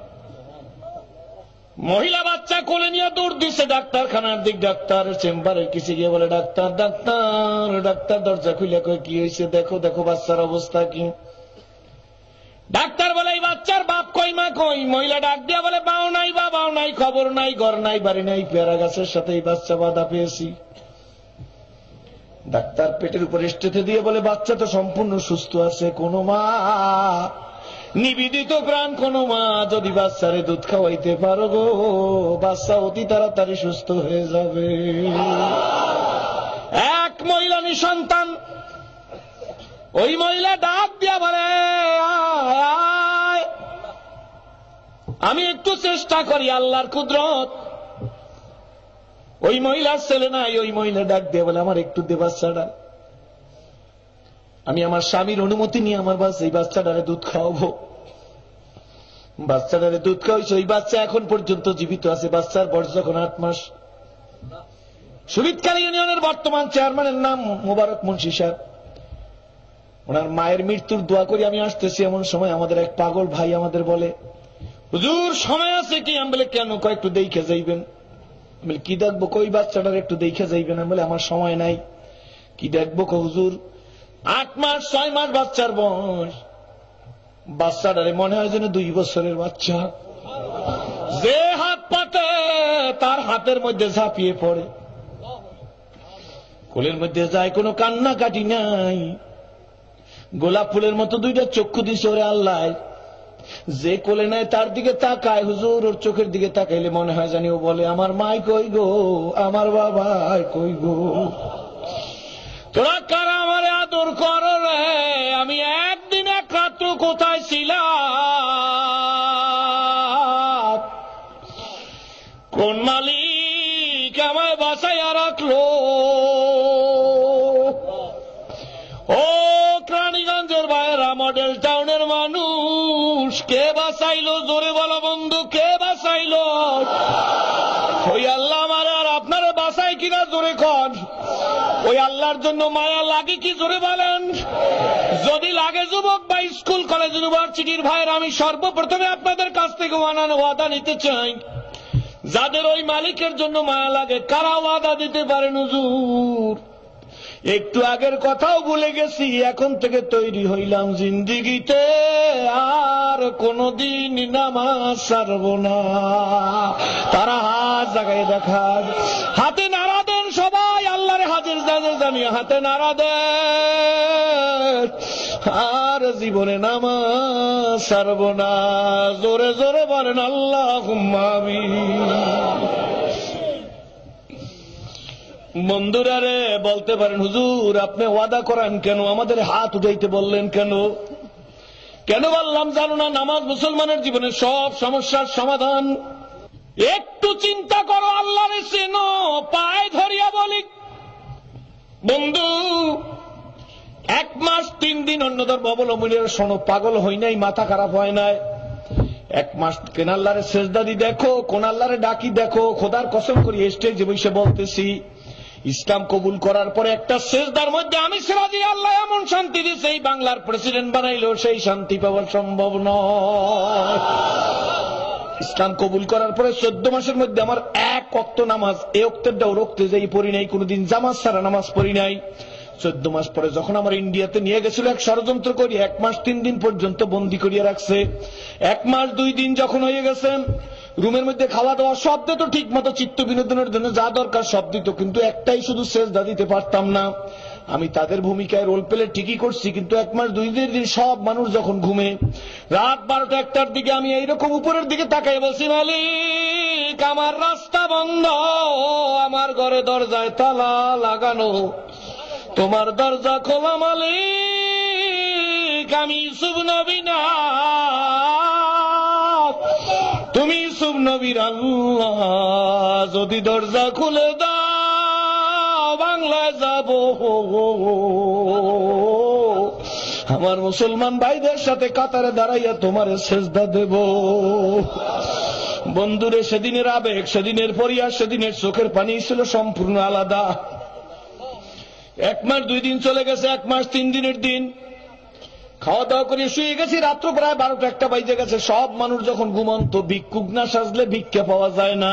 মহিলা বাচ্চা কোলে নিয়ে দৌড় দিচ্ছে ডাক্তারখানার দিক। ডাক্তারের চেম্বারের কাছে গিয়ে বলে, ডাক্তার ডাক্তার ডাক্তার, দরজা খুলে কই কি হয়েছে, দেখো দেখো বাচ্চার অবস্থা কি। ডাক্তার বলে, এই বাচ্চার বাপ কই মা কই? মহিলা ডাক দিয়া বলে, বাও নাই বাবাও নাই, খবর নাই, ঘর নাই, বাড়ি নাই, পেয়ারা গাছের সাথে এই বাচ্চা বাঁধা পেয়েছি। ডাক্তার পেটের উপরে স্টেথে দিয়ে বলে, বাচ্চা তো সম্পূর্ণ সুস্থ আছে, কোন মা নিবেদিত প্রাণ কোন মা যদি বাচ্চারে দুধ খাওয়াইতে পারো গো, বাচ্চা অতি তাড়াতাড়ি সুস্থ হয়ে যাবে। এক মহিলা নিঃসন্তান, ওই মহিলা ডাক দিয়া বলে, আমি একটু চেষ্টা করি, আল্লাহর কুদরত। ওই মহিলার ছেলে নাই, ওই মহিলা ডাক দিয়ে বলে, আমার একটু দে বাচ্চাটা, আমি আমার স্বামীর অনুমতি নিয়ে আমার এই বাচ্চাটারে দুধ খাওয়াবো। বাচ্চাটারে দুধ খাওয়াইছে, ওই বাচ্চা এখন পর্যন্ত জীবিত আছে। বাচ্চার বয়স যখন 8 মাস। সুবিদখালী ইউনিয়নের বর্তমান চেয়ারম্যানের নাম মোবারক মুন্সি সাহেব। ওনার মায়ের মৃত্যুর দোয়া করি আমি আসতেছি, এমন সময় আমাদের এক পাগল ভাই আমাদের বলে, হুজুর সময় আছে কি? আমি বলে, কেন? কয় একটু দেখে যাইবেন। আমি বলে, কি দেখবো? কই বাচ্চাটার একটু দেখে যাইবেন। আমি বলে, আমার সময় নাই। কি দেখবো? হুজুর 8 মাস 6 মাস বাচ্চার বয়স। বাচ্চাটারে মনে হয় যেন 2 বছরের বাচ্চা। যে হাত পাতে তার হাতের মধ্যে ঝাঁপিয়ে পড়ে, কোলের মধ্যে যায়, কোনো কান্না কাটি নাই। গোলাপ ফুলের মতো 2টা চক্ষু দিছে ওরে আল্লাহ। যে কোলে নেয় তার দিকে তাকায়, হুজুর ওর চোখের দিকে তাকাইলে মনে হয় জানি ও বলে, আমার মাই কই গো, আমার বাবা কই গো। তোরা কারা আমারে আদর কর রে? আমি একদিন এক রাত্র কোথায় ছিলাম? কোন মালিক আমায় বাঁচাইয়া রাখলো? ও রানীগঞ্জের বাইরা, মডেল টাউনের মানুষ, কে বাঁচাইলো? জোরে বলো বন্ধু, কে বাঁচাইলো? ওই আল্লাহ আমার আর আপনারা বাঁচাই কিনা জোরে কর। ওই আল্লাহর জন্য মায়া লাগে কি জোরে বলেন? যদি লাগে যুবক বা স্কুল কলেজ ইউনিভার্সিটির ভাইয়ের, আমি সর্বপ্রথমে আপনাদের কাছ থেকে ওয়াদা নিতে চাই, যাদের ওই মালিকের জন্য মায়া লাগে, কারা ওয়াদা দিতে পারেন? হুজুর একটু আগের কথাও ভুলে গেছি, এখন থেকে তৈরি হইলাম জিন্দিগিতে আর কোনদিন নামাজ ছাড়ব না। তারা হাত জাগায় দেখান, হাতে নাড়া দেন সবাই, আল্লাহর হাজির জানিয়ে হাতে নাড়া দেন, আর জীবনে নামাজ ছাড়ব না। জোরে জোরে বলেন আল্লাহুম্মা আমিন। বন্ধুরা রে, বলতে পারেন, হুজুর আপনি ওয়াদা করেন কেন? আমাদের হাত উঠাইতে বললেন কেন? কেন বললাম জানো না? নামাজ মুসলমানের জীবনের সব সমস্যার সমাধান। একটু চিন্তা করো, আল্লাহরে চেনো, পায়ে ধরিয়া বলি বন্ধু, 1 মাস 3 দিন অন্য ধর্ম অবলম্বনের শোনো, পাগল হই নাই, মাথা খারাপ হয় নাই। 1 মাস কেন আল্লাহরে সেজদা দি দেখো, কোন আল্লাহরে ডাকি দেখো। খোদার কসম করি স্টেজে বসে বলতেছি, ইসলাম কবুল করার পরে একটা সেজদার মধ্যে আমি সিরাজি আল্লাহ এমন শান্তি দিছে, এই বাংলার প্রেসিডেন্ট বানাইলো সেই শান্তি পাওয়া সম্ভব নয়। ইসলাম কবুল করার পরে 14 মাসের মধ্যে আমার 1 ওয়াক্ত নামাজ, এই ওয়াক্তেরটাও রক্তে যাই পড়ি নাই, কোনদিন জামাত ছাড়া নামাজ পড়ি নাই। 14 মাস পরে যখন আমার ইন্ডিয়াতে নিয়ে গেছিল এক ষড়যন্ত্র করি, 1 মাস 3 দিন পর্যন্ত বন্দী করিয়া রাখছে। 1 মাস 2 দিন যখন হয়ে গেছেন, রুমের মধ্যে খাওয়া দাওয়া সব দিত ঠিক মতো, চিত্ত বিনোদনের জন্য যা দরকার সব দিত, কিন্তু একটাই শুধু সেজদা দিতে পারতাম না। আমি তাদের ভূমিকায় রোল প্লে ঠিকই করছি, কিন্তু 1 মাস 2 দিন সব মানুষ যখন ঘুমে, রাত 12টা 1টার দিকে আমি এইরকম উপরের দিকে তাকাই বলছি, মালিক আমার রাস্তা বন্ধ, আমার ঘরে দরজায় তালা লাগানো, তোমার দরজা খোলা মালিক, আমি ইউসুফ নবী না, তুমি ইউসুফ নবীর আল্লাহ, যদি দরজা খুলে দাও বাংলায় যাব, আমার মুসলমান ভাইদের সাথে কাতারে দাঁড়াইয়া তোমার সেজদা দেব। বন্ধুরে, সেদিনের আবেগ, সেদিনের পরিহাস, সেদিনের চোখের পানি ছিল সম্পূর্ণ আলাদা। 1 মাস 2 দিন চলে গেছে, 1 মাস 3 দিনের দিন খাওয়া দাওয়া করে শুয়ে গেছি, রাত্র প্রায় 12টা-1টা বাজে গেছে। সব মানুষ যখন ঘুমন্ত, ভিক্ষুক না সাজলে ভিক্ষা পাওয়া যায় না,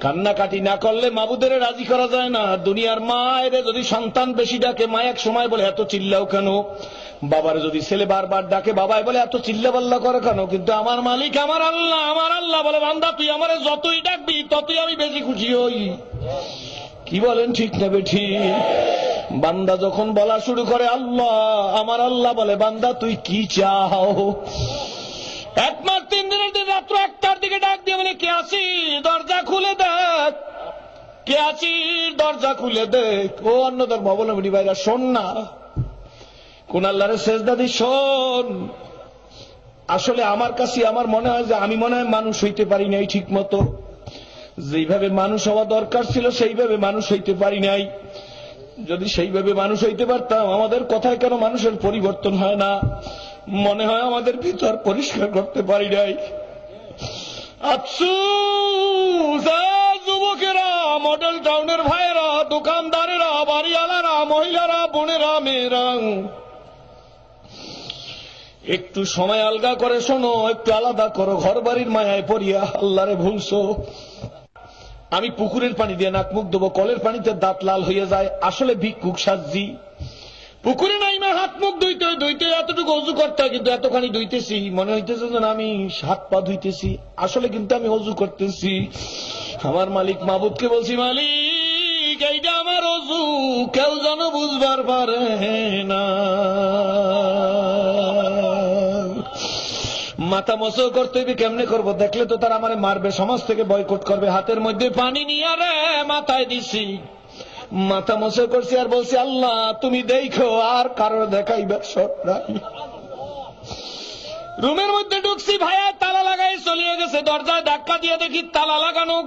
কান্নাকাটি না করলে মাবুদের রাজি করা যায় না। দুনিয়ার মায়ের যদি সন্তান বেশি ডাকে, মা এক সময় বলে এত চিল্লাও কেন? বাবার যদি ছেলে বারবার ডাকে, বাবাই বলে এত চিল্লাপাল্লা করে কেন? কিন্তু আমার মালিক আমার আল্লাহ বলে, বান্দা তুই আমারে যতই ডাকবি ততই আমি বেশি খুশি হই। কি বলেন, ঠিক না বেঠি? বান্দা যখন বলা শুরু করে আল্লাহ আমার আল্লাহ, বলে বান্দা তুই কি চাও? 1 মাস 3 দিনের দিন রাত্র 1টার দিকে ডাক দিয়ে বলে, কে আছিস? দরজা খুলে দেখ। কে আছিস? দরজা খুলে দেখ। ও অন্য ধর্মাবলম্বী ভাইরা, শোন না, কোন আল্লাহরে সেজদা দি, শোন। আসলে আমার কাছে আমার মনে হয় যে আমি মনে হয় মানুষ হইতে পারি নাই ঠিক মতো। যেইভাবে মানুষ হওয়া দরকার ছিল সেইভাবে মানুষ হইতে পারি নাই। যদি সেইভাবে মানুষ হইতে পারতাম, আমাদের কথায় কেন মানুষের পরিবর্তন হয় না? মনে হয় আমাদের ভিতর পরিষ্কার করতে পারি নাই। আফসোস, যুবকেরা, মডেল টাউনের ভাইয়েরা, দোকানদারেরা, বাড়িওয়ালারা, মহিলারা, বোনেরা, মেয়েরা, একটু সময় আলগা করে শোনো, একটু আলাদা করো। ঘর বাড়ির মায়ায় পড়িয়া আল্লাহরে ভুলছো। আমি পুকুরের পানি দিয়ে নাক মুখ দেবো, কলের পানিতে দাঁত লাল হয়ে যায়, আসলে ভিক্ষুক সাজি। পুকুরে নাইমা হাত মুখ ধুইতে ধুইতে এতটুকু অজু করতে হয়, কিন্তু এতখানি ধুইতেছি, মনে হইতেছে যেন আমি হাত পা ধুইতেছি, আসলে কিন্তু আমি অজু করতেছি। আমার মালিক মাবুদকে বলছি, মালিক এইটা আমার অজু, কেউ যেন বুঝবার পারে না। মাথা মশো করতে হবে, কেমনে করবো? দেখলে তো তারা আমারে মারবে, সমাজ থেকে বয়কট করবে। হাতের মধ্যে পানি নিয়ে রে মাথায় দিছি, মাথা মশো করছি আর বলছি, আল্লাহ তুমি দেখো, আর কারোর দেখাইবার সব নাই। রুমের মধ্যে ঢুকছি, ভাইয়া তালা লাগাই চলিয়ে গেছে। দরজায় ধাক্কা দিয়ে দেখি তালা লাগানো।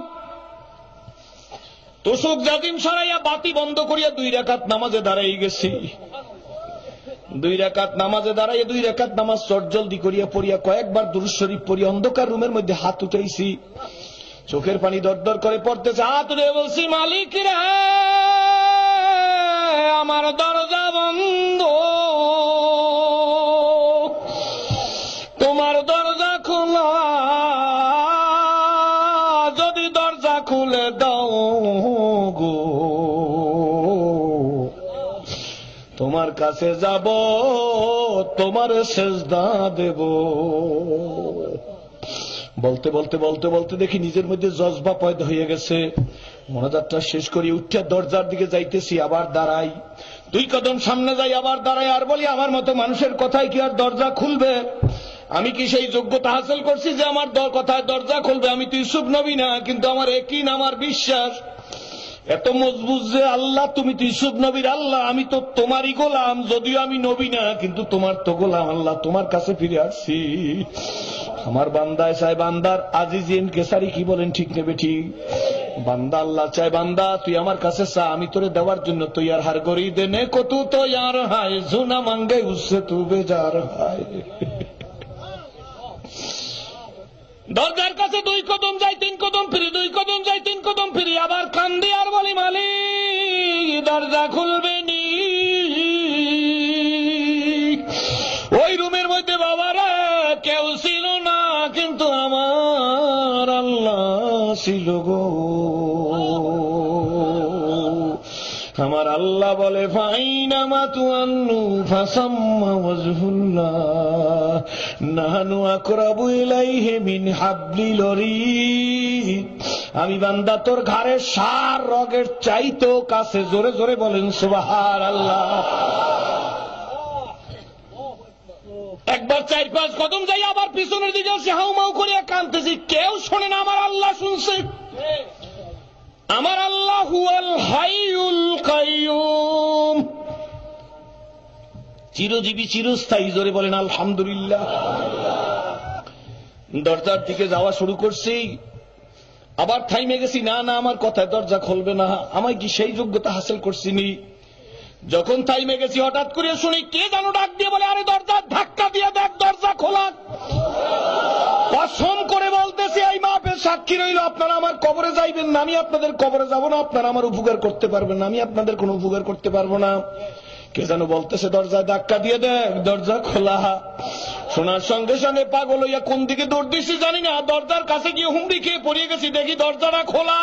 তোষক জাজিম সরাইয়া বাতি বন্ধ করিয়া 2 রাকাত নামাজে দাঁড়াই গেছি। 2 রাকাত নামাজে দাঁড়াইয়া 2 রাকাত নামাজ চটজলদি করিয়া পড়িয়া কয়েকবার দুরূদ শরীফ পড়িয়া অন্ধকার রুমের মধ্যে হাত উঠাইছি। চোখের পানি দরদর করে পড়তেছে। হাত উঠে বলছি, মালিক রে, আমার দরজা বন্ধ, তোমার দরজা খোলা, যদি দরজা খুলে দাও গো, তোমার কাছে যাব, তোমার সেজদা দেব। বলতে বলতে বলতে বলতে দেখি নিজের মধ্যে জজবা পয়দা হয়ে গেছে। মোনাজাতটা শেষ করি, উঠে দরজার দিকে যাইতেছি, আবার দাঁড়াই। 2 কদম সামনে যাই, আবার দাঁড়াই, আর বলি আমার মতো মানুষের কথায় কি আর দরজা খুলবে? আমি কি সেই যোগ্যতা হাসিল করছি যে আমার কথায় দরজা খুলবে? আমি তো ইউসুফ নবী না, কিন্তু আমার একই আমার বিশ্বাস এত মজবুত যে আল্লাহ তুমি তো ইউসুফ নবীর আল্লাহ, আমি তো তোমারই গোলাম, যদিও আমি নবী না, কিন্তু তোমার তো গোলাম। আল্লাহ তোমার কাছে ফিরে আসছি। আমার বান্দায় চাই বান্দার আজিজিন কেসারি, কি বলেন, ঠিক নেবে ঠিক? বান্দা আল্লাহ চাই, বান্দা তুই আমার কাছে চা, আমি তোরে দেওয়ার জন্য তৈয়ার। হার গরি দেনে কত তৈয়ার হায়, জুনা মাঙ্গে উসে তু বেজার হায়। দরজার কাছে 2 কদম যাই, 3 কদম ফিরি, 2 কদম যাই, 3 কদম ফিরি, আবার কান্দি আর বলি, মালিক দরজা খুলবে নি। ওই রুমের মধ্যে বাবারা কেউ ছিল না, কিন্তু আমার আল্লাহ ছিল গো। আমার আল্লাহ বলে, ফাইনামা তুআন্নু ফাসাম্মা ওয়াজহুল্লাহ নাহনু আকরাবু ইলাইহি মিন হাবলিল ওয়ারিদ। আমি বান্দা তোর ঘাড়ের সার রগের চাইতেও কাছে। জোরে জোরে বলেন সুবহানাল্লাহ। একবার 4-5 কদম যাই, আবার পিছনের দিকে আসি, হাউমাউ করিয়া কাঁদতেছি। কেউ শোনে না, আমার আল্লাহ শুনছে। আমার আল্লাহ হুয়াল হাইয়ুল কাইয়ুম, চিরজীবী চিরস্থায়ী। জোরে বলেন আলহামদুলিল্লাহ। দরজার দিকে যাওয়া শুরু করছি, আবার থাইমে গেছি। না না, আমার কথায় দরজা খুলবে না, আমায় কি সেই যোগ্যতা হাসিল করছিনি? যখন থাইমে গেছি, হঠাৎ করে শুনি কে যেন ডাক দিয়ে বলে, আরে দরজা ধাক্কা দিয়ে দেখ, দরজা খোলা। কসম করে বলতেছি, এই মাপের সাক্ষী রইল, আপনারা আমার কবরে যাইবেন না, আমি আপনাদের কবরে যাব না। আপনারা আমার উপকার করতে পারবেন না, আমি আপনাদের কোনো উপকার করতে পারবো না। কে যেন বলতেছে দরজায় ধাক্কা দিয়ে দেখ, দরজা খোলা। শোনার সঙ্গে সঙ্গে পাগল হইয়া কোন দিকে দৌড় দিছি জানি না, দরজার কাছে গিয়ে হুমড়ি খেয়ে পড়িয়ে গেছি, দেখি দরজাটা খোলা।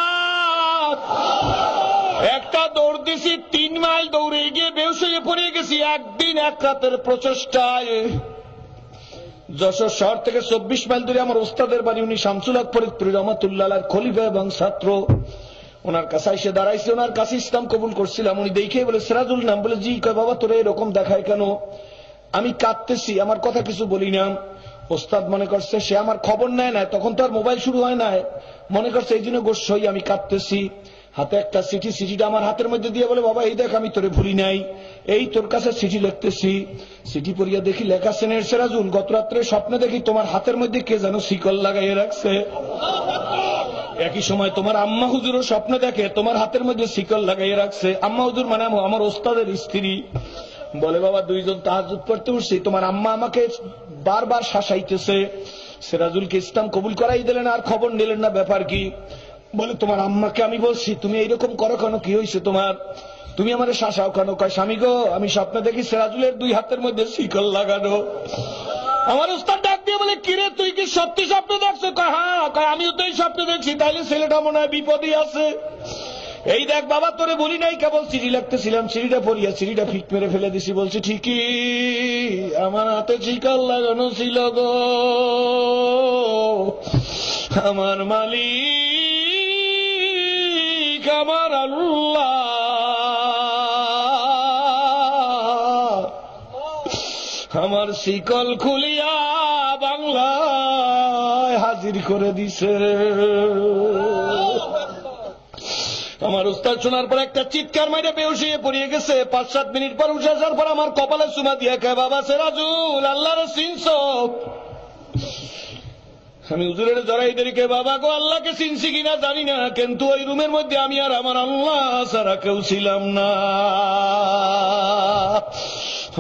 একটা দৌড় দিছি, 3 মাইল দৌড়ে গিয়ে বেহুশ হয়ে পড়িয়ে গেছি। একদিন এক রাতের প্রচেষ্টায় যশোর শহর থেকে 24 মাইল দূরে আমার ওস্তাদের বাড়ি, উনি শামসুল হক ফরিদপুরি রহমাতুল্লাহ আলাইহির খলিফা এবং ছাত্র। ওনার কাছে এসে দাঁড়াইছে, ওনার কাছে ইসলাম কবুল করছিলাম। উনি দেখে বলে সিরাজুল নাম, বলে জি। কয় বাবা তোরা এরকম দেখায় কেন? আমি কাঁদতেছি, আমার কথা কিছু বলি না। ওস্তাদ মনে করছে সে আমার খবর নেয় না, তখন তো আর মোবাইল শুরু হয় না, মনে করছে এই জন্য গোস্ব হই আমি কাঁদতেছি। হাতে একটা চিঠি, চিঠিটা আমার হাতের মধ্যে দিয়ে বলে বাবা এই দেখ আমি তোরে ভুলি নাই, এই তোর কাছে চিঠি লিখতেছি। চিঠি পড়িয়া দেখি লেখা সেনের সিরাজুল, গত রাত্রে স্বপ্নে দেখি তোমার হাতের মধ্যে কে যেন শিকল লাগাইয়ে রাখছে। একই সময় তোমার আম্মা হুজুরও স্বপ্ন দেখে তোমার হাতের মধ্যে শিকল লাগাইয়ে রাখছে। আম্মা হুজুর মানে আমার ওস্তাদের স্ত্রী। বলে বাবা দুইজন তাহাজ্জুদ পড়তে উঠছি, তোমার আম্মা আমাকে বারবার শাসাইতেছে। সিরাজুলকে ইসলাম কবুল করাই দিলেন আর খবর নিলেন না, ব্যাপার কি? বলে তোমার আম্মাকে আমি বলছি তুমি এইরকম করো কেন, কি হয়েছে তোমার, তুমি আমার শাসাও কেন? কয় স্বামী গো, আমি স্বপ্নে দেখি সিরাজুলের 2 হাতের মধ্যে শিকল লাগানো। আমার উস্তাদ ডাক দিয়ে বলে কিরে তুই কি সত্যি স্বপ্ন দেখছো? কয় হ্যাঁ। কয় আমিও তো এই স্বপ্ন দেখছি, তাইলে ছেলেটা মনে হয় বিপদই আছে। এই দেখ বাবা তোরে বলি নাই, কেবল চিঠি লিখতেছিলাম, চিঠিটা পড়িয়া চিঠিটা ফিক মেরে ফেলে দিছি। বলছি ঠিকই, আমার হাতে শিকল লাগানো ছিল গো, আমার মালিক আমার আল্লাহ আমার শিকল খুলিয়া বাংলায় হাজির করে দিছে। আমার উস্তাদ শোনার পর একটা চিৎকার মাইরে বেহুশ হয়ে পড়িয়ে গেছে। 5-7 মিনিট পর উঠে আসার পর আমার কপালে চুমা দিয়ে কয় বাবা সিরাজুল আল্লাহরে চিনছো? আমি হুজুরের জড়াই দেরিকে বাবা গো আল্লাহকে চিনছি কিনা জানি না, কিন্তু ওই রুমের মধ্যে আমি আর আমার আল্লাহ ছাড়া কেউ ছিলাম না।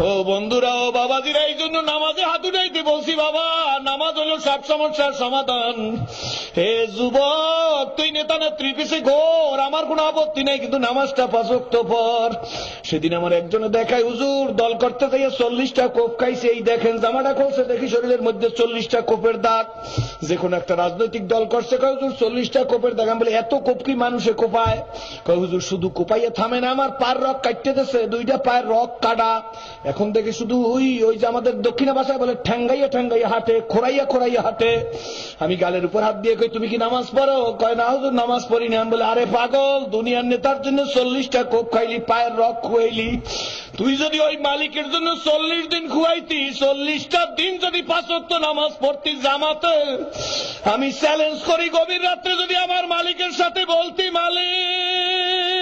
ও বন্ধুরা, ও বাবাজিরা, এই জন্য নামাজে হাত উঠাইতে বলছি। বাবা নামাজ হলো সব সমস্যার সমাধান। হে যুবক, তুই নেতা নেত্রী পিছে ঘোর, আমার কোনো আপত্তি নাই, কিন্তু নামাজটা 5 ওয়াক্ত পর। সেদিন আমার একজনে দেখায় হুজুর দল করতে যাইয়া 40টা কোপ খাইছে। এই দেখেন জামাটা খুলছে, দেখি শরীরের মধ্যে 40টা কোপের দাগ। যে কোনো একটা রাজনৈতিক দল করছে, কয় হুজুর 40টা কোপের দাগ। আমি বলি এত কোপ কি মানুষে কোপায়? কয় হুজুর শুধু কোপাইয়া থামে না, আমার পায়ের রক কাটতে দিচ্ছে, 2টা পায়ের রক কাটা। এখন দেখি শুধু ওই যে আমাদের দক্ষিণা ভাষায় বলে ঠ্যাঙ্গাইয়া ঠ্যাঙ্গাইয়া হাঁটে, খোরাইয়া খোরাইয়া হাঁটে। আমি গালের উপর হাত দিয়ে কই তুমি কি নামাজ পড়ো? কয় না হুজুর নামাজ পড়ি না। আমি বলে আরে পাগল, দুনিয়ার নেতার জন্য 40টা কোপ খাইলি, পায়ের রক খুয়াইলি, তুই যদি ওই মালিকের জন্য 40 দিন খুয়াইতি, 40টা দিন যদি 5 ওয়াক্ত নামাজ পড়তি জামাতে, আমি চ্যালেঞ্জ করি গভীর রাত্রে যদি আমার মালিকের সাথে বলতি মালিক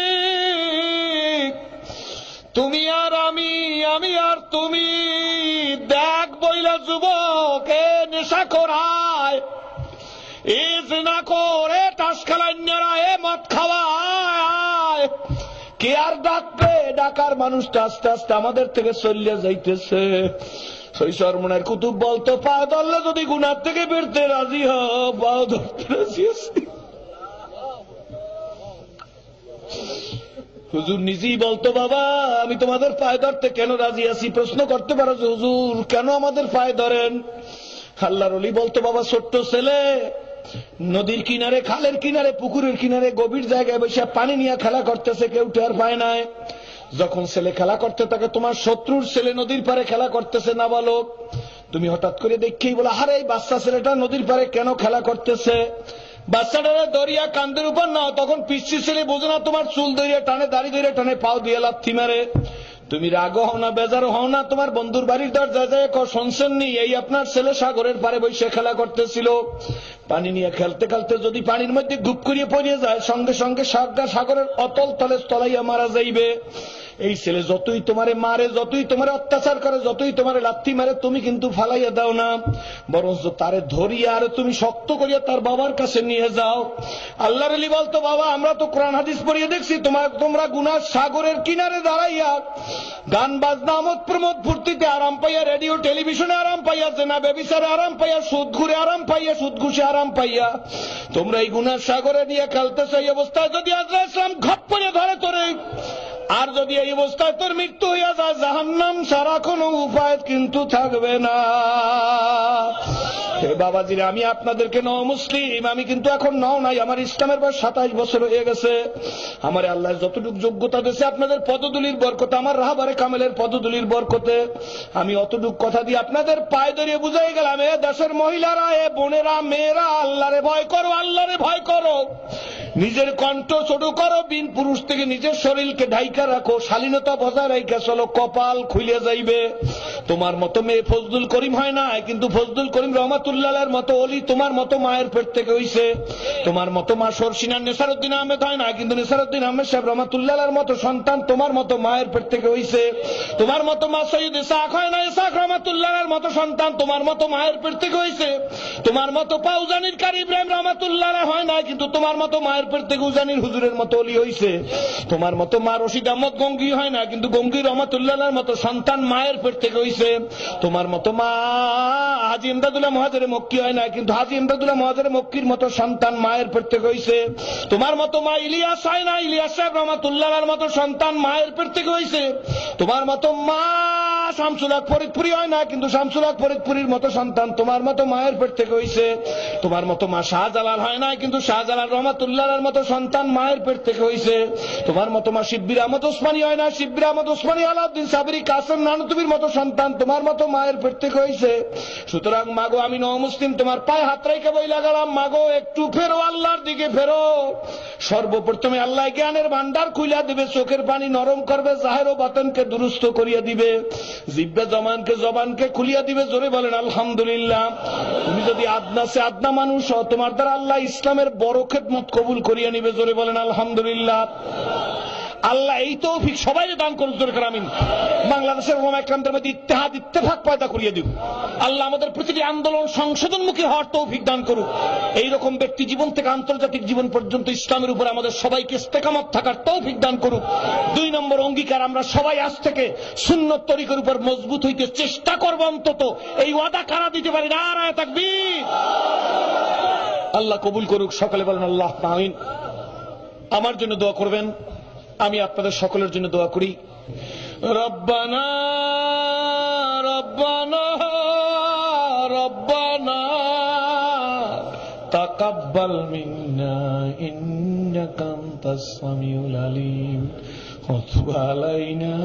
তুমি আর আমি, আমি আর তুমি, দেখ বইলা যুবক এ নেশা করায়, এ জিনা করে, টাস খেলাইনারা, এ মদ খাওয়ায়, কে আর ডাকবে? ডাকার মানুষটা আস্তে আস্তে আমাদের থেকে চলিয়া যাইতেছে। সরমনের কুতুব বলতো পা ধরলে যদি গুনার থেকে বেরতে রাজি হও, পাও ধরতে রাজি আছি। হুজুর নিজেই বলতো বাবা আমি তোমাদের পায়ে ধরতে কেন রাজি আছি। প্রশ্ন করতে পারো যে হুজুর কেন আমাদের পায়ে ধরেন? আল্লাহর ওলি বলতো বাবা ছোট্ট ছেলে নদীর কিনারে, খালের কিনারে, পুকুরের কিনারে গভীর জায়গায় বসে পানি নিয়ে খেলা করতেছে, কেউ টের পায় নাই। যখন ছেলে খেলা করতে থাকে, তোমার শত্রুর ছেলে নদীর পারে খেলা করতেছে নাবালক, তুমি হঠাৎ করে দেখেই বলো আরে এই বাচ্চা ছেলেটা নদীর পারে কেন খেলা করতেছে? বাচ্চাটারে দরিয়া কান্দের উপর নাও, তখন পিচ্ছি ছেলে বোঝো না, তোমার চুল ধরিয়ে টানে, দাড়ি ধরিয়ে টানে, পাও দিয়ে লাথি মারে। তুমি রাগও হও না, বেজারও হও না, তোমার বন্ধুর বাড়ির দরজায় যায় শুনছেন নি এই আপনার ছেলে সাগরের পারে বসে খেলা করতেছিল, পানি নিয়ে খেলতে খেলতে যদি পানির মধ্যে গুপ করিয়ে পড়িয়ে যায়, সঙ্গে সঙ্গে সাগরের অতল তলে তলাইয়া মারা যাইবে। এই ছেলে যতই তোমারে মারে, যতই তোমারে অত্যাচার করে, যতই তোমারে লাথি মারে, তুমি কিন্তু ফালাইয়া দাও না, বরঞ্চ তারে ধরিয়া আর তুমি শক্ত করিয়া তার বাবার কাছে নিয়ে যাও। আল্লাহর ওলি বলতো বাবা আমরা তো কোরআন হাদিস পড়িয়ে দেখছি তোমরা গুনার সাগরের কিনারে দাঁড়াইয়া গান বাজনা আমোদ প্রমোদ ফুর্তিতে আরাম পাইয়া, রেডিও টেলিভিশনে আরাম পাইয়া, জেনা ব্যভিচারে আরাম পাইয়া, সুদ ঘুরে আরাম পাইয়া, সুদ ঘুষে আরাম পাইয়া, তোমরা এই গুনার সাগরে নিয়ে খেলতে চাই অবস্থায় যদি আজরাইল ইসলাম ঘপ করে ধরে তোরে আর যদি এই অবস্থায় তোর মৃত্যু হইয়া যায়, জাহান্নাম ছাড়া কোনো উপায় কিন্তু থাকবে না। হে বাবাজিরা, আমি আপনাদেরকে মুসলিম, আমি কিন্তু এখন নাই, আমার ইসলামের বয়স 27 বছর হয়ে গেছে। আমার আল্লাহ যতটুকু যোগ্যতা দিয়েছে আপনাদের পদধূলির বরকতে, আমার রাহবারে কামেলের পদধূলির বরকতে আমি অতটুকু কথা দিয়ে আপনাদের পায়ে ধরিয়ে বুঝাই গেলাম, এ দেশের মহিলারা, এ বোনেরা, মেয়েরা, আল্লাহরে ভয় করো, আল্লাহরে ভয় করো। নিজের কণ্ঠ ছোট করো, বিন পুরুষ থেকে নিজের শরীরকে ঢাইকা রাখো, শালীনতা বজায় রাখা চলো, কপাল খুলে যাইবে। তোমার মতো মেয়ে ফজলুল করিম হয় না, কিন্তু ফজলুল করিম রহমাতুল্লাহের মতো অলি তোমার মতো মায়ের পেট থেকে হইছে। তোমার মতো মা শর্ষিনা নেসারউদ্দিন আহমেদ হয় না, কিন্তু নেসারউদ্দিন আহমেদ সাহেব রহমাতুল্লাহের মতো সন্তান তোমার মতো মায়ের পেট থেকে হইছে। তোমার মতো মা সৈয়দ ইসহাক হয় না, ইসহাক রহমাতুল্লাহের মতো সন্তান তোমার মতো মায়ের পেট থেকে হইছে। তোমার মতো পাউজানির কারি ইব্রাহিম রহমাতুল্লাহ হয় না, কিন্তু তোমার মতো মায়ের পেট থেকে উজানির হুজুরের মতো অলি হইছে। তোমার মতো মা রশিদ আহমদ গঙ্গি হয় না, কিন্তু গঙ্গি রহমাতুল্লাহর মতো সন্তান মায়ের পেট থেকে হইছে। তোমার মতো মা হাজী ইমদাদুল্লাহ মুহাজিরে মক্কি হয় না, কিন্তু হাজী ইমদাদুল্লাহ মুহাজিরে মক্কির মতো সন্তান মায়ের পেট থেকে হইছে। তোমার মতো মা ইলিয়াস হয় না, ইলিয়াস সাহেব রহমাতুল্লাহর মতো সন্তান মায়ের পেট থেকে হইছে। তোমার মতো মা শামসুল হক ফরিদপুরি হয় না, কিন্তু শামসুল হক ফরিদপুরির মতো সন্তান তোমার মতো মায়ের পেট থেকে হইছে। তোমার মতো মা শাহজালাল হয় না, কিন্তু শাহজালাল রহমাতুল্লাহর মতো সন্তান মায়ের পেট থেকে হইছে। তোমার মতো মা শিব্বির আহমদ ওসমানী হয় না, শিব্বির আহমদ ওসমানী, আলাউদ্দিন সাবরি, কাসেম নানুতুবির মতো সন্তান তোমার মতো মায়ের পেট থেকে হইছে। সুতরাং মাগো, আমি মুসলিম, তোমার পায়ে হাত রেখে বই লাগালাম, মাগো একটু ফেরো, আল্লাহর দিকে ফেরো। সর্বপ্রথমে আল্লাহ জ্ঞানের ভান্ডার খুইলা দিবে, চোখের পানি নরম করবে, জাহের ও বাতনকে দুরুস্ত করিয়া দিবে, জিব্বে জবানকে খুলিয়া দিবে। জোরে বলেন আলহামদুলিল্লাহ। তুমি যদি আদনাসে আদনা মানুষ হও, তোমার দ্বারা আল্লাহ ইসলামের বড় খেদমত কবুল করিয়া নিবে। জোরে বলেন আলহামদুলিল্লাহ। আল্লাহ এই তৌফিক সবাই দান করুন, জোরে করে আমিন। বাংলাদেশের ওলামা ইকরামদের মধ্যে ইত্তেহাদ, ইত্তেফাক পয়দা করিয়ে দিব। আল্লাহ আমাদের প্রতিটি আন্দোলন সংশোধনমুখী হওয়ার তৌফিক দান করুক। এইরকম ব্যক্তি জীবন থেকে আন্তর্জাতিক জীবন পর্যন্ত ইসলামের উপরে আমাদের সবাইকে ইস্তেকামত থাকার তৌফিক দান করুক। 2 নম্বর অঙ্গীকার, আমরা সবাই আজ থেকে সুন্নত তরিকার উপর মজবুত হইতে চেষ্টা করব। অন্তত এই ওয়াদা কারা দিতে পারি? নারায়ে তাকবীর। আল্লাহ কবুল করুক। সকলে বলেন আল্লাহ আমিন। আমার জন্য দোয়া করবেন, আমি আপনাদের সকলের জন্য দোয়া করি। রব্বানা রব্বানা রব্বানা তাকাব্বাল মিন্না ইন্নাকা আনতাস সামিউল আলিম ওয়া তুব আলাইনা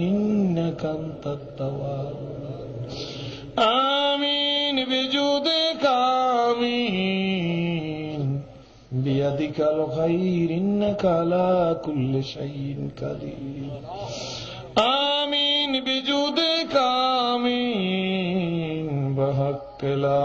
ইন্নাকা আনতাত তাওয়াব। আমিন বিজুদিকা আমিন বিয়াদিকাল খাইর ইন্নাকা আলা কুল্লি শাইইন কাদির। আমিন বিজুদিকা আমিন বিহাক্কি লা